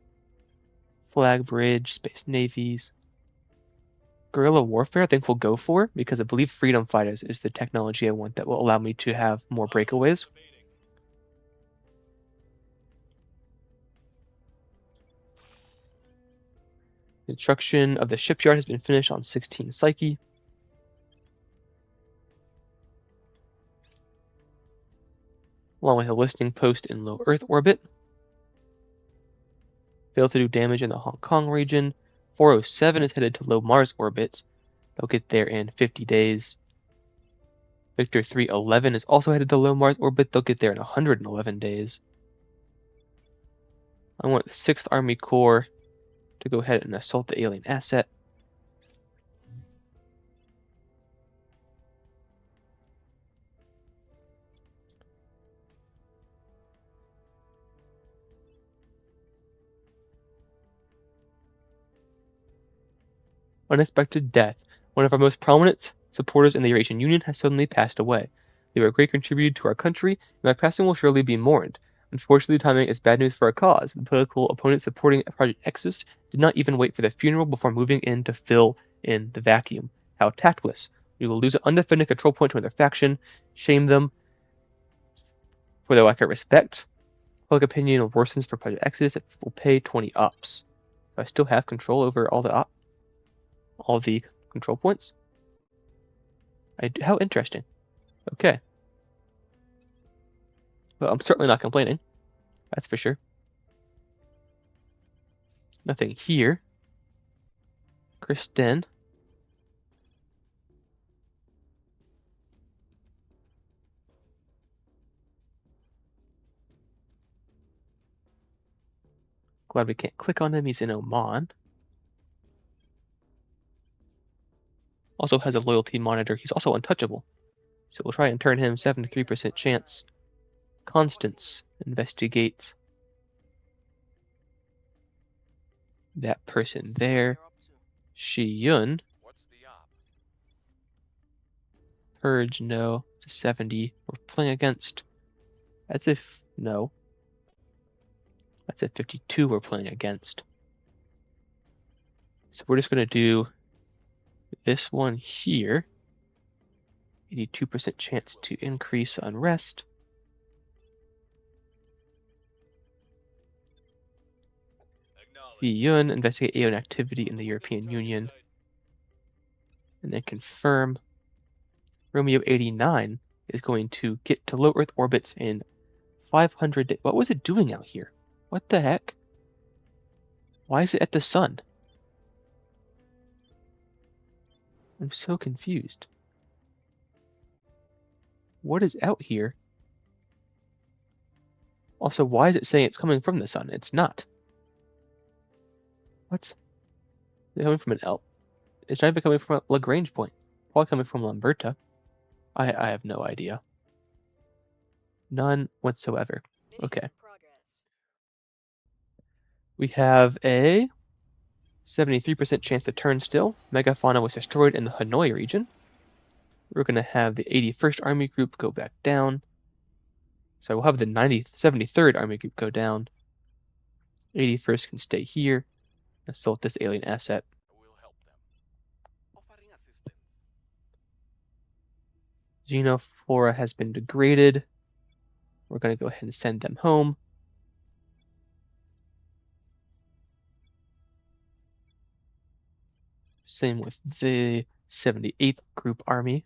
flag bridge, space navies. Guerrilla warfare I think we'll go for, because I believe freedom fighters is the technology I want that will allow me to have more breakaways. Construction of the shipyard has been finished on 16 Psyche. Along with a listening post in low Earth orbit. Failed to do damage in the Hong Kong region. 407 is headed to low Mars orbits. They'll get there in 50 days. Victor 311 is also headed to low Mars orbit. They'll get there in 111 days. I want the 6th Army Corps to go ahead and assault the alien asset. Unexpected death. One of our most prominent supporters in the Eurasian Union has suddenly passed away. They were a great contributor to our country, and their passing will surely be mourned. Unfortunately, the timing is bad news for our cause. The political opponents supporting Project Exodus did not even wait for the funeral before moving in to fill in the vacuum. How tactless. We will lose an undefended control point to another faction. Shame them for their lack of respect. Public opinion worsens for Project Exodus. It will pay 20 ops. I still have control over all the control points. How interesting. Okay. Well, I'm certainly not complaining. That's for sure. Nothing here. Kristen. Glad we can't click on him. He's in Oman. Also has a loyalty monitor. He's also untouchable. So we'll try and turn him 73% chance. Constance. Investigate that person there. Shi Yun. What's the op? Purge, no. It's a 70. We're playing against. That's if no. That's a 52 we're playing against. So we're just going to do this one here. 82% chance to increase unrest. Yun, investigate Aeon activity in the European Union. And then confirm. Romeo 89 is going to get to low Earth orbit in 500 days. What was it doing out here? What the heck? Why is it at the sun? I'm so confused. What is out here? Also, why is it saying it's coming from the sun? It's not. What? It's coming from an L. It's not even coming from a Lagrange point. Probably coming from Lamberta. I have no idea. None whatsoever. Okay. We have a 73% chance to turn still. Megafauna was destroyed in the Hanoi region. We're going to have the 81st Army Group go back down. So we'll have the 73rd Army Group go down. 81st can stay here. Assault this alien asset. We'll help them. Offering assistance. Xenoflora has been degraded. We're going to go ahead and send them home. Same with the 78th Group Army.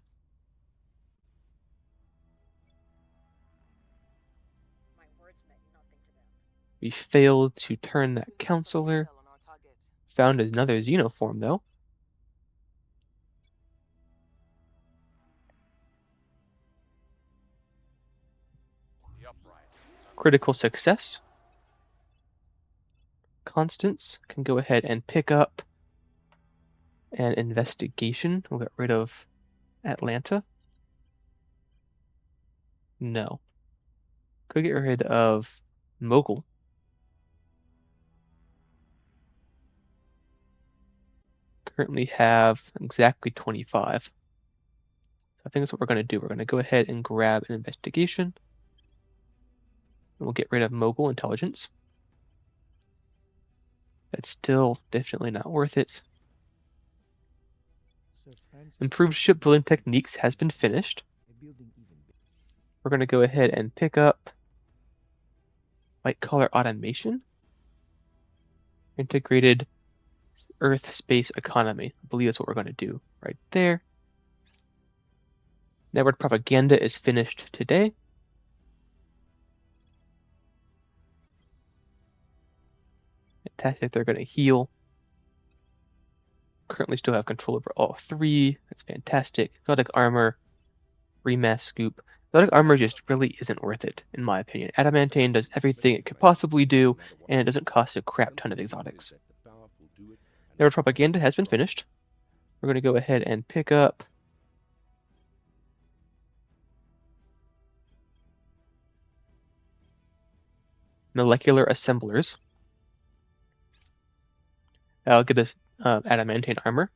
My words meant nothing to them. We failed to turn that counselor. Found another xenoform, though. The uprising is under Critical success. Constance can go ahead and pick up an investigation. We'll get rid of Atlanta. No. Could get rid of Mogul. Currently have exactly 25. So I think that's what we're going to do. We're going to go ahead and grab an investigation. And we'll get rid of Mogul intelligence. That's still definitely not worth it. Improved shipbuilding techniques has been finished. We're going to go ahead and pick up white collar automation. Integrated Earth space economy. I believe that's what we're going to do right there. Network propaganda is finished today. Fantastic, they're going to heal. Currently still have control over all three. That's fantastic. Exotic armor, remass scoop. Exotic armor just really isn't worth it, in my opinion. Adamantane does everything it could possibly do, and it doesn't cost a crap ton of exotics. Network propaganda has been finished. We're going to go ahead and pick up molecular assemblers. That'll get us adamantane armor.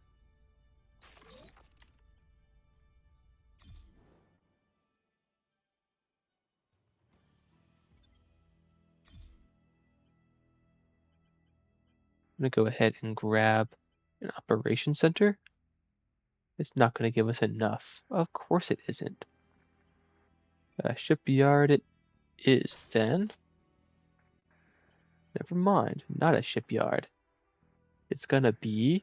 I'm going to go ahead and grab an operations center. It's not going to give us enough. Of course it isn't. Shipyard it is then. Never mind, not a shipyard. It's going to be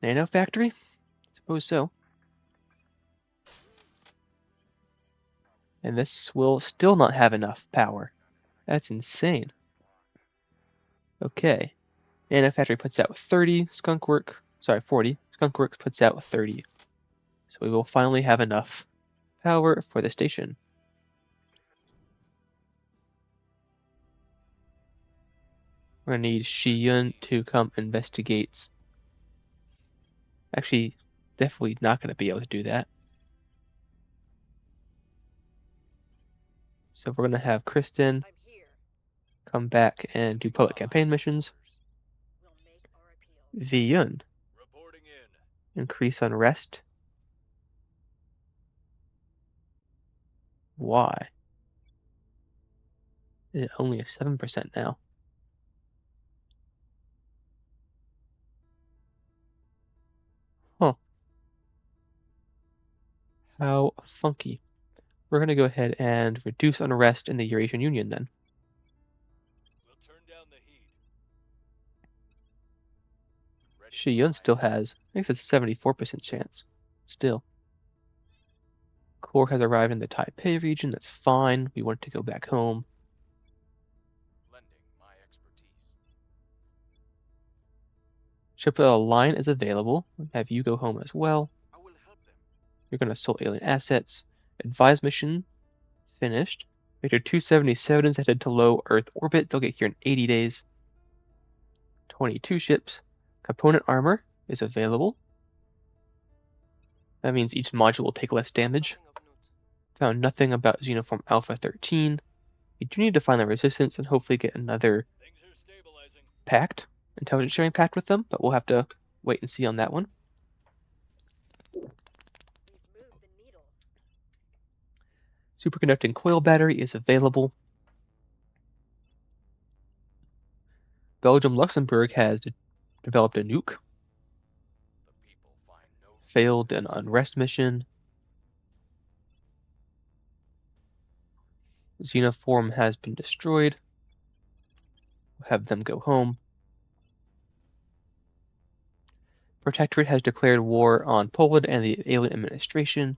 nano factory? Suppose so. And this will still not have enough power. That's insane. Okay. Nano factory puts out 30. 40. Skunkworks puts out 30. So we will finally have enough power for the station. We're going to need Shiyun to come investigate. Actually, definitely not going to be able to do that. So we're going to have Kristen I'm here. come back and do public campaign missions. We'll make our appeal. Viyun, reporting in. increase unrest. Why? It's only a 7% now. Huh. How funky. We're going to go ahead and reduce unrest in the Eurasian Union then. We'll turn down the heat. Ready Shi for Yun still fires. has, I think it's a 74% chance. Still. Corps has arrived in the Taipei region, that's fine. We want it to go back home. Lending my expertise. Ship line is available. Have you go home as well. I will help them. You're going to assault alien assets. Advise mission finished. Victor 277 is headed to low Earth orbit. They'll get here in 80 days. 22 ships. Component armor is available. That means each module will take less damage. Nothing of note. Found nothing about Xenoform Alpha 13. We do need to find the resistance and hopefully get another Things are stabilizing. pact, intelligence sharing pact with them, but we'll have to wait and see on that one. We've moved the needle. Superconducting coil battery is available. Belgium Luxembourg has developed a nuke. The people find no Failed an justice. unrest mission. Xenoform has been destroyed. We'll have them go home. Protectorate has declared war on Poland and the alien administration.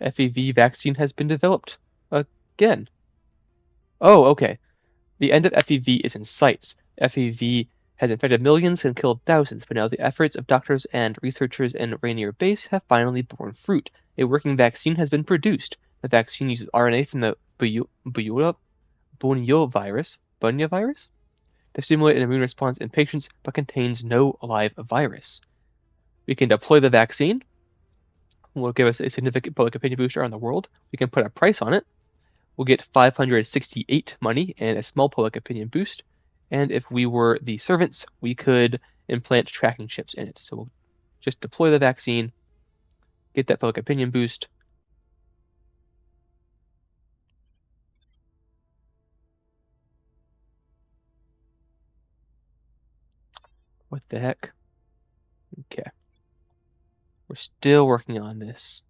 FEV vaccine has been developed again. Oh, okay. The end of FEV is in sight. FEV has infected millions and killed thousands, but now the efforts of doctors and researchers in Rainier Base have finally borne fruit. A working vaccine has been produced. The vaccine uses RNA from the Bunya virus to stimulate an immune response in patients, but contains no live virus. We can deploy the vaccine. Will give us a significant public opinion booster on the world. We can put a price on it. We'll get 568 money and a small public opinion boost. And if we were the servants, we could implant tracking chips in it. So we'll just deploy the vaccine, get that public opinion boost. What the heck? Okay. We're still working on this.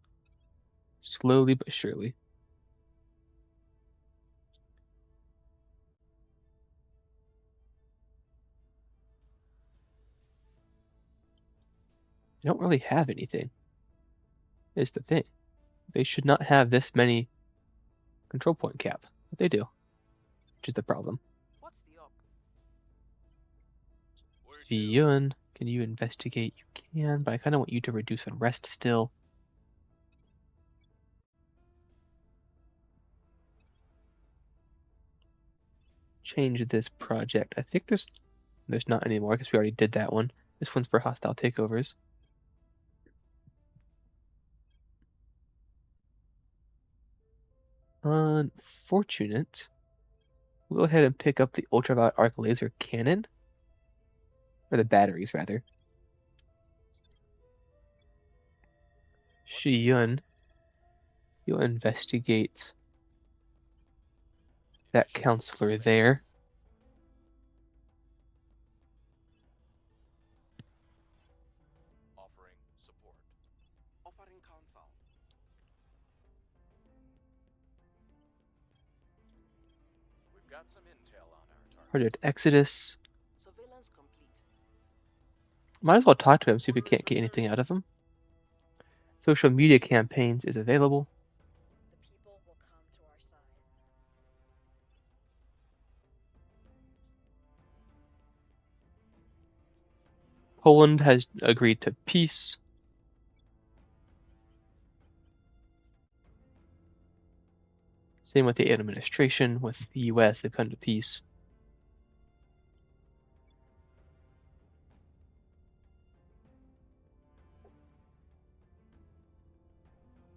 Slowly but surely. They don't really have anything, is the thing. They should not have this many control point cap, but they do, which is the problem. What's the up? Where to? Yun, can you investigate? You can, but I kind of want you to reduce unrest still. Change this project. I think there's not anymore because we already did that one. This one's for hostile takeovers. Unfortunate. We'll go ahead and pick up the ultraviolet arc laser cannon. Or the batteries, rather. Shi Yun, you'll investigate that counselor there. Offering support. Offering counsel. We've got some intel on our target. Project Exodus. Surveillance complete. Might as well talk to him, see if we can't get anything out of him. Social media campaigns is available. The people will come to our side. Poland has agreed to peace. Same with the administration. With the US, they've come to peace.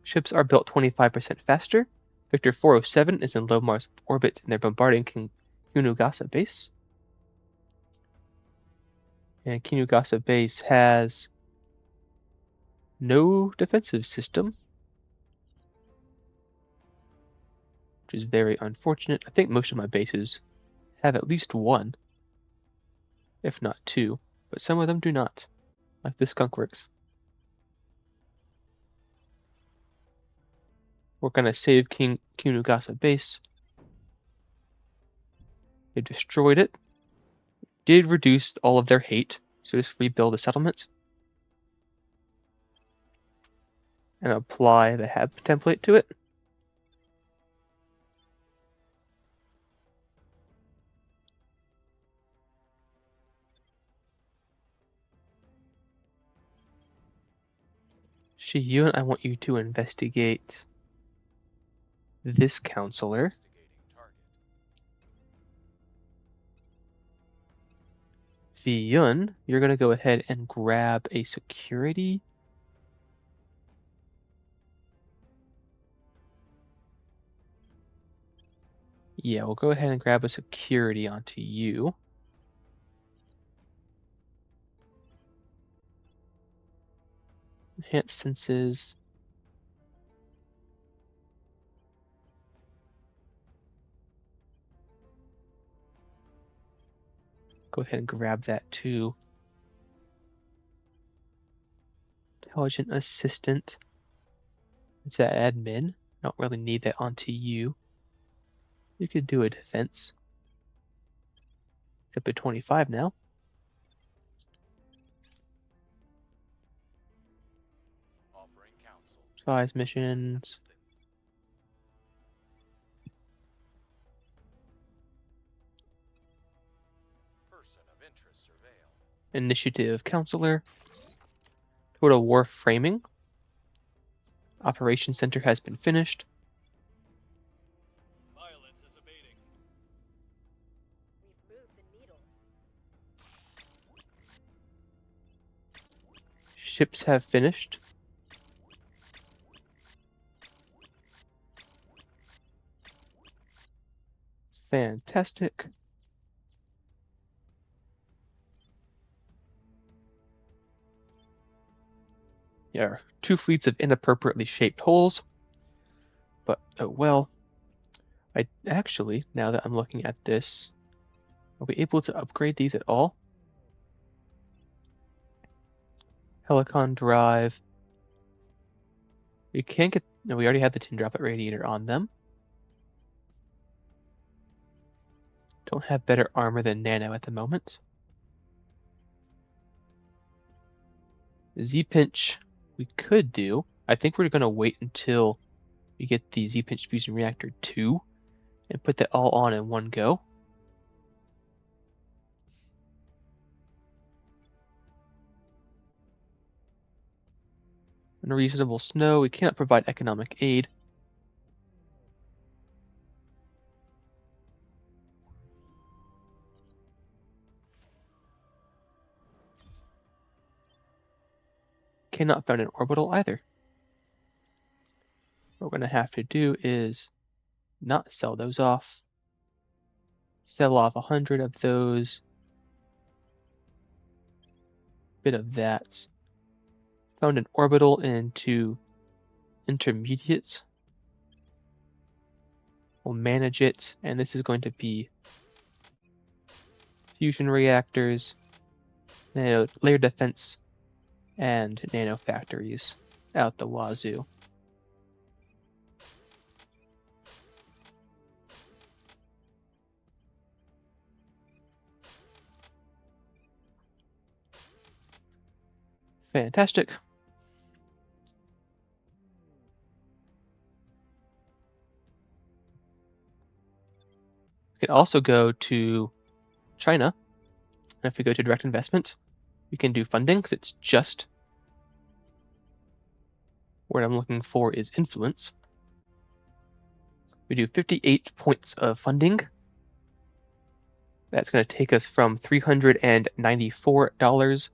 Ships are built 25% faster. Victor 407 is in low Mars orbit and they're bombarding Kinugasa base. And Kinugasa base has no defensive system, which is very unfortunate. I think most of my bases have at least one, if not two, but some of them do not, like the skunkworks. We're going to save King Kunugasa base. They destroyed it. Did reduce all of their hate, so just rebuild a settlement. And apply the HAB template to it. Shiyun, I want you to investigate this counselor. Investigating target. Viyun, you're going to go ahead and grab a security. Yeah, we'll go ahead and grab a security onto you. Enhanced senses. Go ahead and grab that too. Intelligent assistant. It's that admin. Don't really need that onto you. You could do a defense. It's up to 25 now. Offering counsel. Spies missions. Person of interest surveilled. Initiative counselor. Total war framing. Operations center has been finished. Violence is abating. We've moved the needle. Ships have finished. Fantastic. Yeah, 2 fleets of inappropriately shaped holes. But, oh well. I actually, now that I'm looking at this, are we able to upgrade these at all? Helicon drive. We can't get, no, we already have the tin droplet radiator on them. Don't have better armor than Nano at the moment. Z-Pinch, we could do. I think we're going to wait until we get the Z-Pinch Fusion Reactor 2 and put that all on in one go. Unreasonable snow, we cannot provide economic aid. Cannot found an orbital either. What we're going to have to do is not sell those off. Sell off 100 of those. Bit of that. Found an orbital into intermediate. We'll manage it, and this is going to be fusion reactors, nano layer defense, and nano factories out the wazoo. Fantastic. We can also go to China. And if we go to direct investment, we can do funding because it's just what I'm looking for is influence. We do 58 points of funding. That's going to take us from $394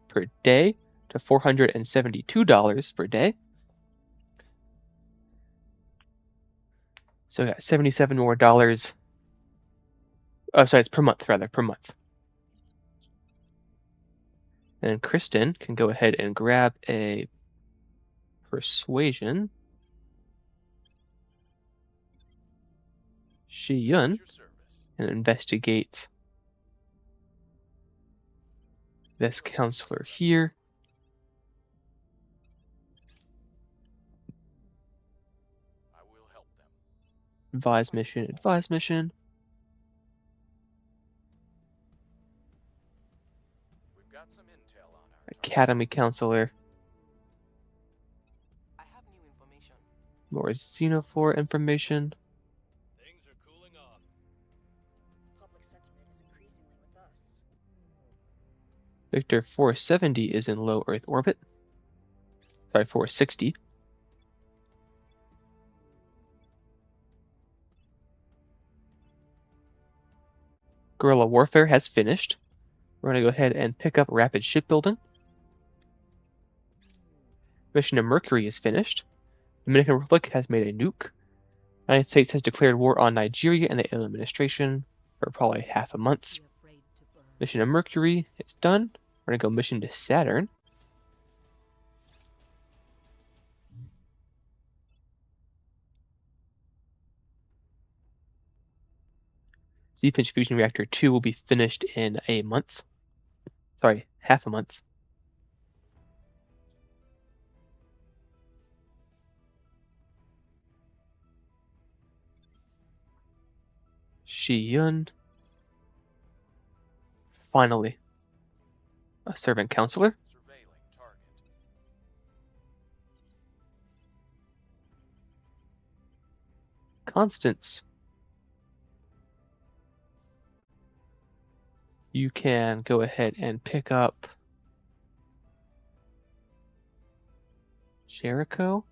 per day to $472 per day. So we got $77 more dollars. Oh, sorry, it's per month, rather, per month. And Kristen can go ahead and grab a persuasion. Shiyun and investigate this counselor here. I will help them. Advise mission, advise mission. We've got some intel on our target. Academy counselor. I have new information. More xenophore information. Things are cooling off. Public sentiment is increasingly with us. Victor 470 is in low Earth orbit. Sorry, 460. Guerrilla warfare has finished. We're going to go ahead and pick up rapid shipbuilding. Mission to Mercury is finished. Dominican Republic has made a nuke. United States has declared war on Nigeria and the alien administration for probably half a month. Mission to Mercury is done. We're going to go mission to Saturn. Z-Pinch Fusion Reactor 2 will be finished in a month. Sorry, half a month. Shi Yun. Finally, a servant counselor. Surveilling target. Constance. You can go ahead and pick up Jericho.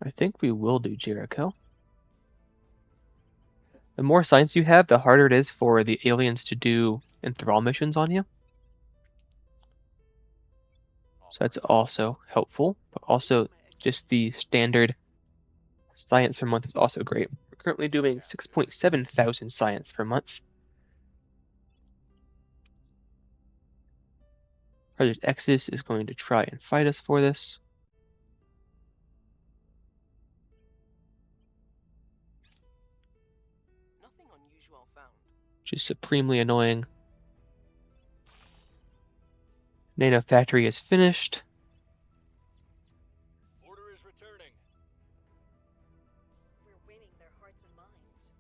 I think we will do Jericho. The more science you have, the harder it is for the aliens to do enthrall missions on you. So that's also helpful, but also just the standard science per month is also great. We're currently doing 6.7 thousand science per month. Project Exodus is going to try and fight us for this. Nothing unusual found. Which is supremely annoying. Nano Factory is finished. Order is returning. We're winning their hearts and minds.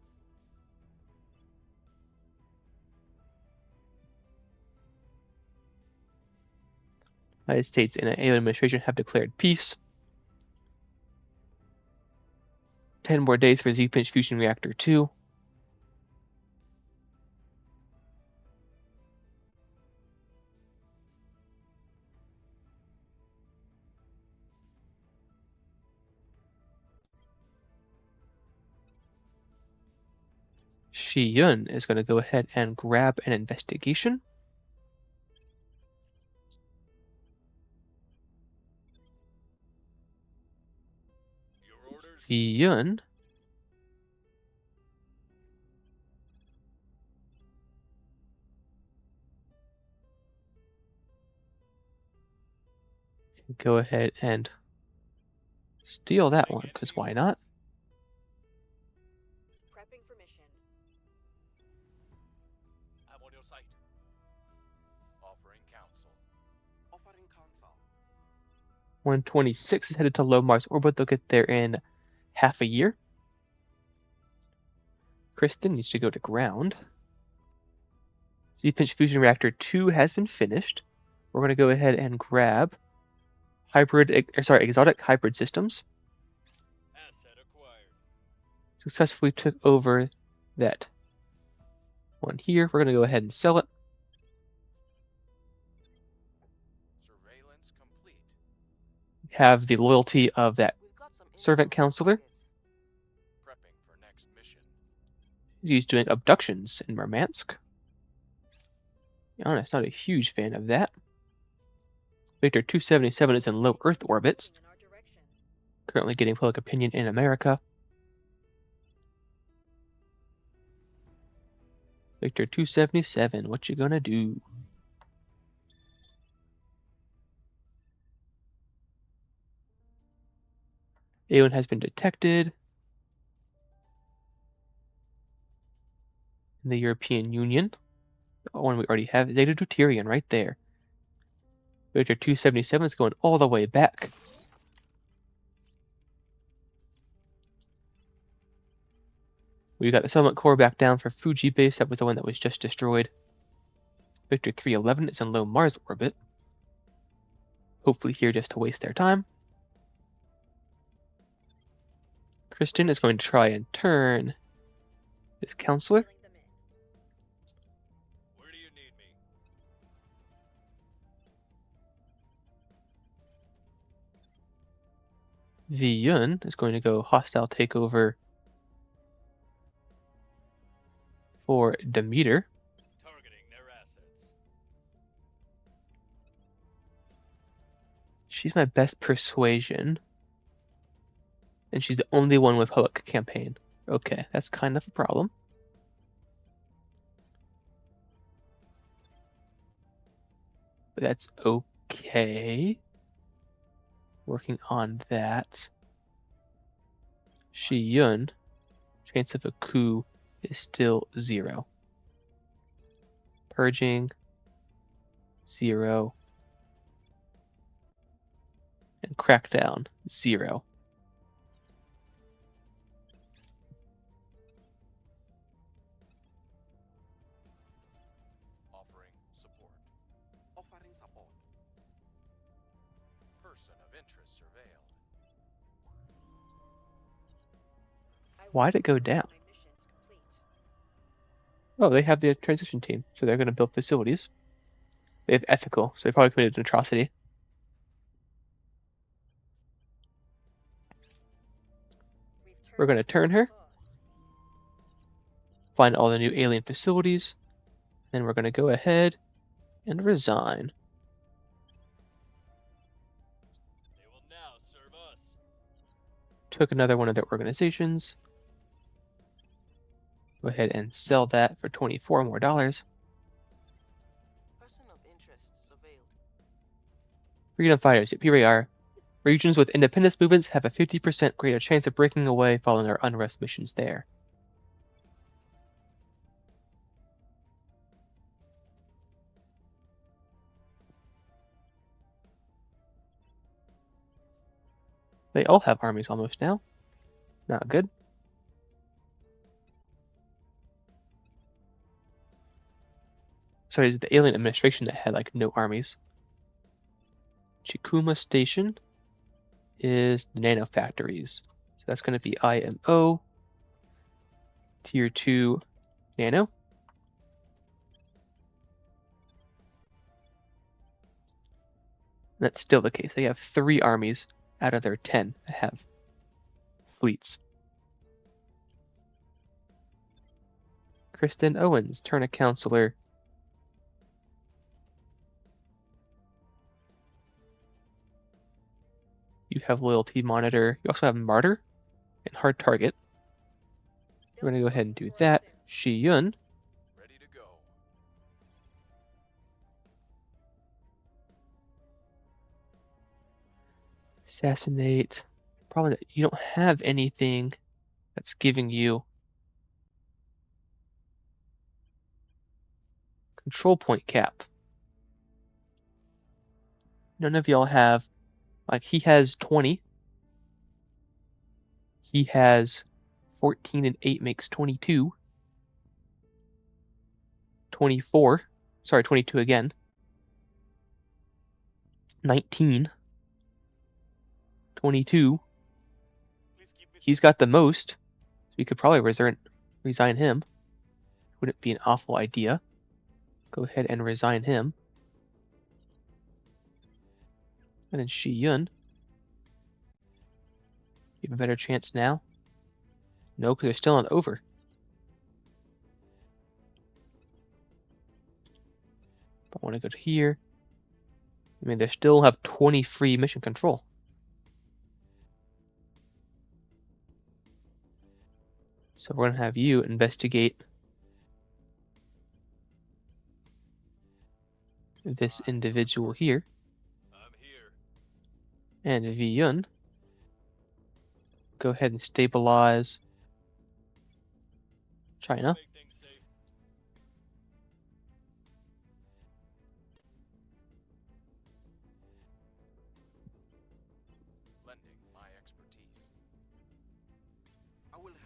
United States and the alien administration have declared peace. 10 more days for Z-Pinch Fusion Reactor 2. Shi Yun is going to go ahead and grab an investigation. Your orders. Shi Yun go ahead and steal that one, because why not? Prepping for mission. I'm on your site. Offering counsel. Offering counsel. 126 is headed to low Mars orbit. They'll get there in half a year. Kristen needs to go to ground. Z-Pinch Fusion Reactor 2 has been finished. We're going to go ahead and grab exotic hybrid systems. Asset acquired. Successfully took over that one here. We're going to go ahead and sell it. Surveillance complete. Have the loyalty of that We've got some servant intel on counselor. targets. Prepping for next mission. He's doing abductions in Murmansk. To be honest, not a huge fan of that. Victor 277 is in low Earth orbits, In our direction. currently getting public opinion in America. Victor 277, what you gonna do? Alien has been detected. in the European Union. The one we already have, Zeta Deuterion, right there. Victor 277 is going all the way back. We got the settlement core back down for Fuji base. That was the one that was just destroyed. Victor 311 is in low Mars orbit. Hopefully here just to waste their time. Kristen is going to try and turn his counselor. Filling them in. Where do you need me? V Yun is going to go hostile takeover for Demeter. Targeting their assets. She's my best persuasion. And she's the only one with Hook campaign. Okay, that's kind of a problem. But that's okay. Working on that. Shi Yun, chance of a coup is still 0. Purging, 0. And crackdown, 0. Offering support. Offering support. Person of interest surveilled. I will Why'd it go report when down? my mission is complete. Oh, they have the transition team, so they're going to build facilities. They have ethical, so they probably committed an atrocity. We've turned We're going to it turn a her, cause. find all the new alien facilities, then we're going to go ahead and resign. They will now serve us. Took another one of their organizations. Go ahead and sell that for $24 more. Person of interest surveilled. Freedom fighters, yep, here we are. Regions with independence movements have a 50% greater chance of breaking away following our unrest missions there. They all have armies almost now. Not good. Sorry, it's the alien administration that had like no armies. Chikuma Station is the nano factories. So that's going to be IMO, Tier 2 nano. That's still the case. They have 3 armies out of their 10 that have fleets. Kristen Owens, turn a counselor. You have loyalty monitor. You also have martyr and hard target. We're going to go ahead and do that. Shi Yun. Ready to go. Assassinate. Problem is that you don't have anything that's giving you control point cap. None of y'all have, like, he has 20. He has 14 and 8 makes 22. 24. Sorry, 22 again. 19. 22. Please keep me He's got the most, so you could probably resign him. Wouldn't be an awful idea. Go ahead and resign him. And then Shi Yun. You have a better chance now? No, because they're still on over. But I want to go to here. I mean, they still have 20 free mission control. So we're going to have you investigate this individual here. I'm here. And V Yun. Go ahead and stabilize China. Make things safe.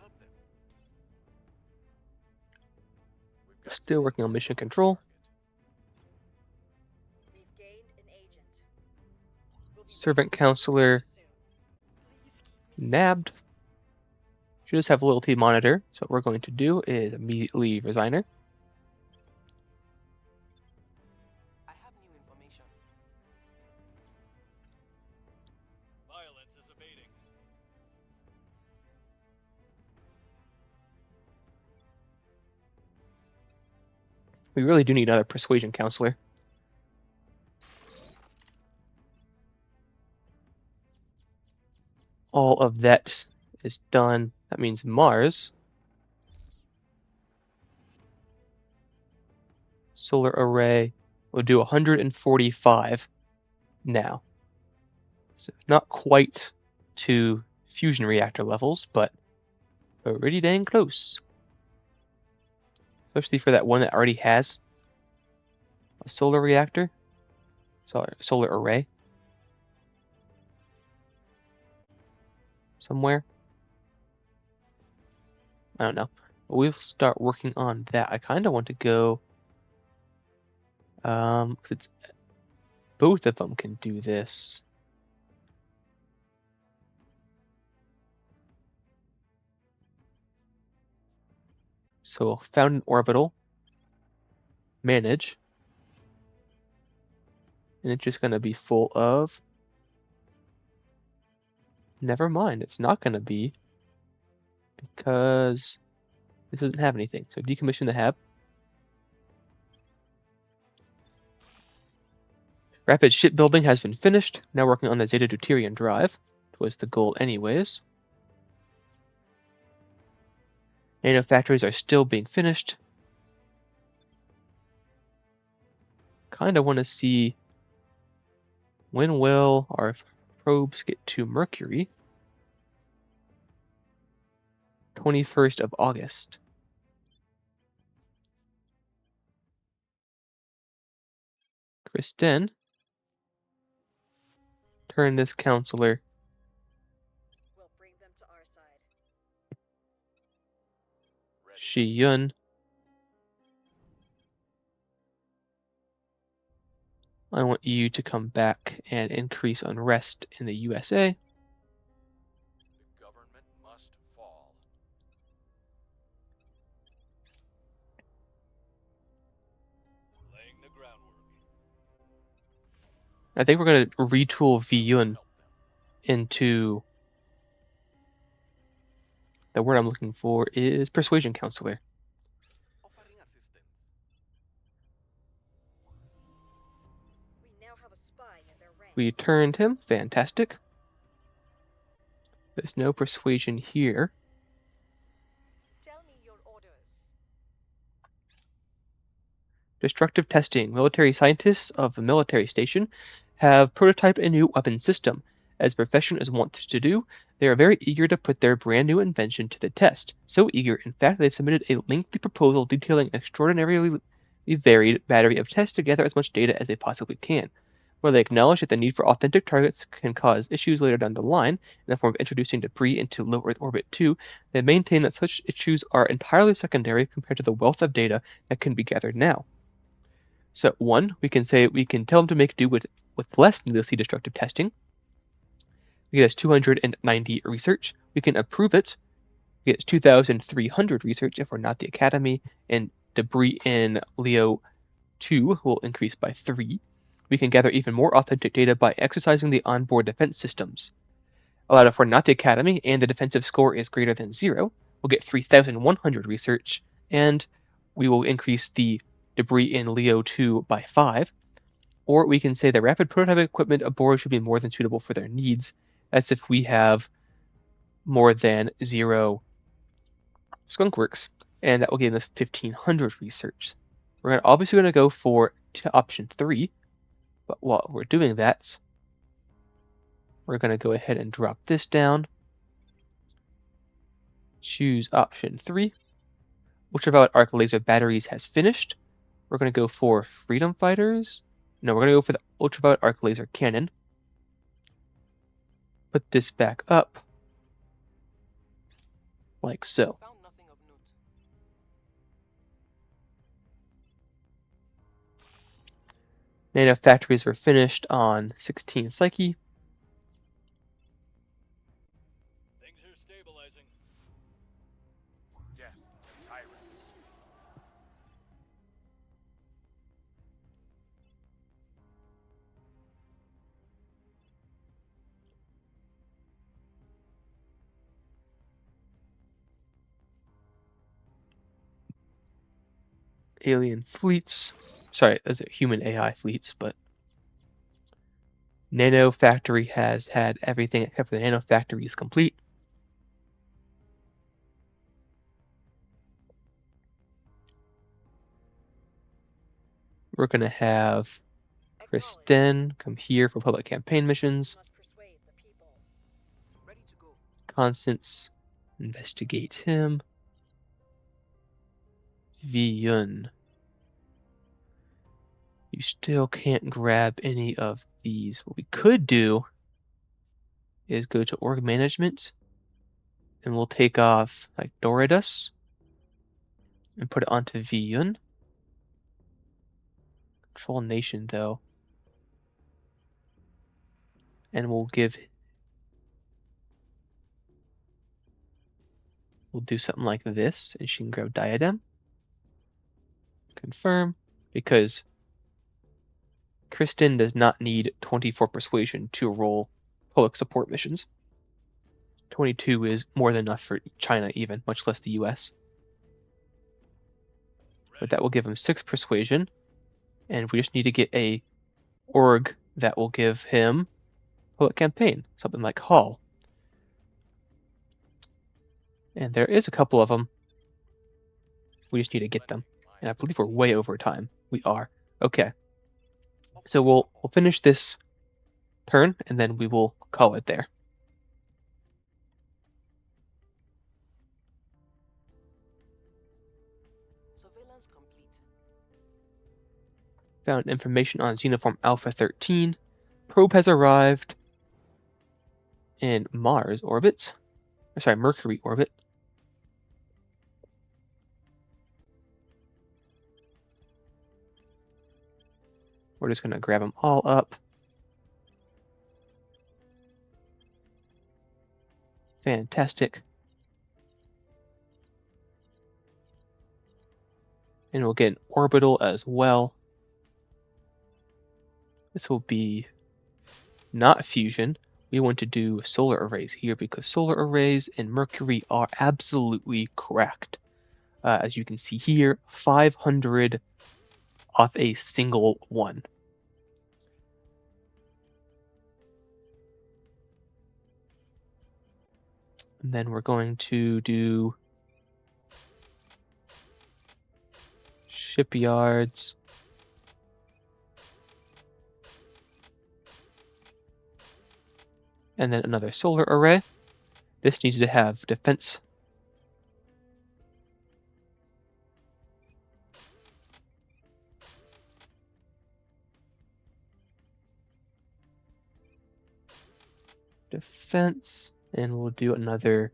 help them. We've got Still some working on intel mission the control. target. We've gained an agent. We'll be Servant making counselor soon. Please keep me nabbed. She does have loyalty monitor, so what we're going to do is immediately resign her. I have new information. Violence is abating. We really do need another persuasion counselor. All of that is done. That means Mars. Solar array will do 145 now. So not quite to fusion reactor levels, but pretty dang close. Especially for that one that already has a solar reactor. Solar array. Somewhere. I don't know. But we'll start working on that. I kind of want to go... 'cause it's both of them can do this. So found an orbital, manage, and it's just going to be full of... Never mind, it's not going to be, because this doesn't have anything. So decommission the hab. Rapid shipbuilding has been finished. Now working on the Zeta Deuterium drive. It was the goal anyways. Nano factories are still being finished. Kind of want to see when will our probes get to Mercury. 21st of August. Kristen, turn this counselor We'll bring them to our side. Ready. Shi Yun. I want you to come back and increase unrest in the USA. The government must fall. Laying the groundwork. I think we're going to retool V Yun Help them. into... The word I'm looking for is persuasion counselor. Offering assistance. We now have a spy in their ranks. We turned him. Fantastic. There's no persuasion here. Tell me your orders. Destructive testing. Military scientists of the military station have prototyped a new weapon system. As the profession is wont to do, they are very eager to put their brand new invention to the test. So eager, in fact, they've submitted a lengthy proposal detailing an extraordinarily varied battery of tests to gather as much data as they possibly can. While they acknowledge that the need for authentic targets can cause issues later down the line, in the form of introducing debris into low Earth orbit too, they maintain that such issues are entirely secondary compared to the wealth of data that can be gathered now. So, one, we can say we can tell them to make do with less needlessly destructive testing. We get us 290 research. We can approve it. We get 2,300 research if we're not the Academy, and debris in Leo 2 will increase by 3. We can gather even more authentic data by exercising the onboard defense systems. Allowed if we're not the Academy and the defensive score is greater than 0, we'll get 3,100 research, and we will increase the debris in Leo 2 by 5. Or we can say the rapid prototype equipment aboard should be more than suitable for their needs. That's if we have more than 0 skunkworks, and that will give us 1,500 research. We're obviously going to go for option 3, but while we're doing that, we're going to go ahead and drop this down. Choose option 3. Ultraviolet arc laser batteries has finished. We're going to go for freedom fighters. No, we're going to go for the ultraviolet arc laser cannon. Put this back up. like so. Found nothing of note. Nanofactories were finished on 16 Psyche. Things are stabilizing. Death to tyrants. Alien fleets. Sorry, those are human AI fleets, but Nanofactory has had everything except for the Nanofactory is complete. We're going to have Kristen come here for public campaign missions. Must persuade the people. Ready to go. Constance, investigate him. Viyun. You still can't grab any of these. What we could do is go to org management and we'll take off like Doridus and put it onto Viyun. Control nation though. And we'll do something like this and she can grab Diadem. Confirm, because Kristen does not need 24 persuasion to roll public support missions. 22 is more than enough for China even, much less the US. But that will give him 6 persuasion, and we just need to get a org that will give him public campaign, something like Hall. And there is a couple of them. We just need to get them. And I believe we're way over time. We are. Okay. So we'll finish this turn, and then we will call it there. Surveillance complete. Found information on Xenoform Alpha 13. Probe has arrived in Mars orbit. Sorry, Mercury orbit. We're just going to grab them all up. Fantastic. And we'll get an orbital as well. This will be not fusion. We want to do solar arrays here because solar arrays in Mercury are absolutely cracked. As you can see here, 500 off a single one. And then we're going to do shipyards. And then another solar array. This needs to have defense. Defense, and we'll do another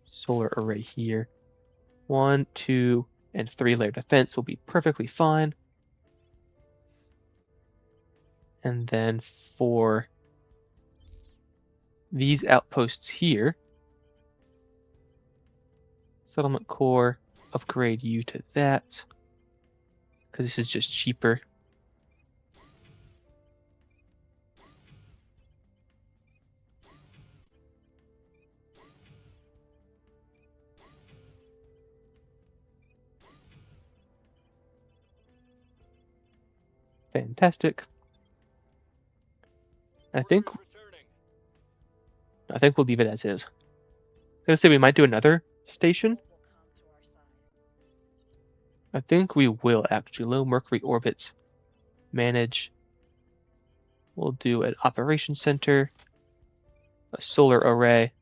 solar array here. 1, 2, and 3 layer defense will be perfectly fine. And then for these outposts here, settlement core, upgrade you to that, because this is just cheaper. Fantastic. I think we'll leave it as is. I was gonna say we might do another station. Will come to our side. I think we will actually. Low Mercury orbits. Manage. We'll do an operations center, a solar array,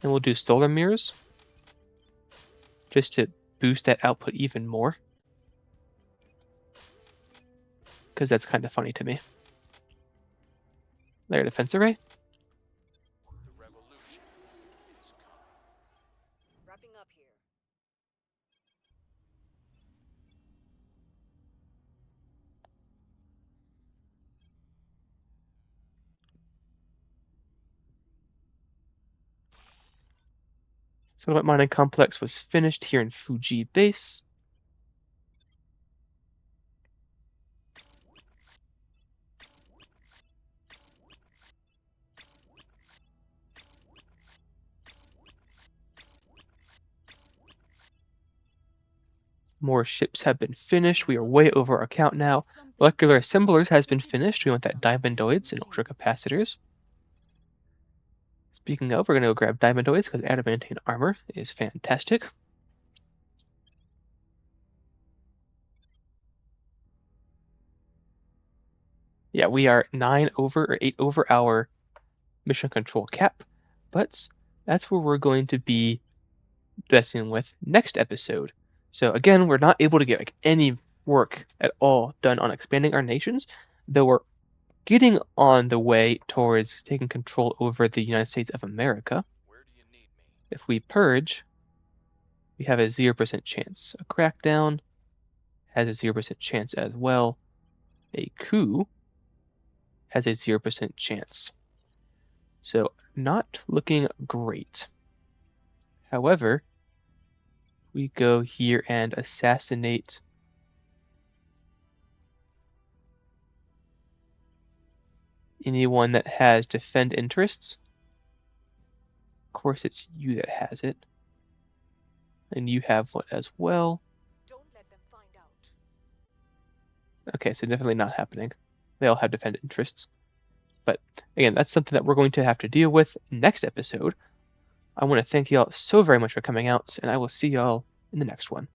and we'll do solar mirrors just to boost that output even more, because that's kind of funny to me. Layer defense array. Settlement mining complex was finished here in Fuji Base. More ships have been finished. We are way over our count now. Molecular assemblers has been finished. We want that diamondoids and ultracapacitors. Speaking of, we're going to go grab diamondoids because adamantine armor is fantastic. Yeah, we are 9 over or 8 over our mission control cap, but that's where we're going to be messing with next episode. So again, we're not able to get any work at all done on expanding our nations, though we're getting on the way towards taking control over the United States of America. Where do you need me? If we purge, we have a 0% chance. A crackdown has a 0% chance as well. A coup has a 0% chance. So not looking great. However, we go here and assassinate anyone that has defend interests. Of course, it's you that has it. And you have one as well. Don't let them find out. Okay, so definitely not happening. They all have defend interests. But again, that's something that we're going to have to deal with next episode. I want to thank you all so very much for coming out, and I will see y'all in the next one.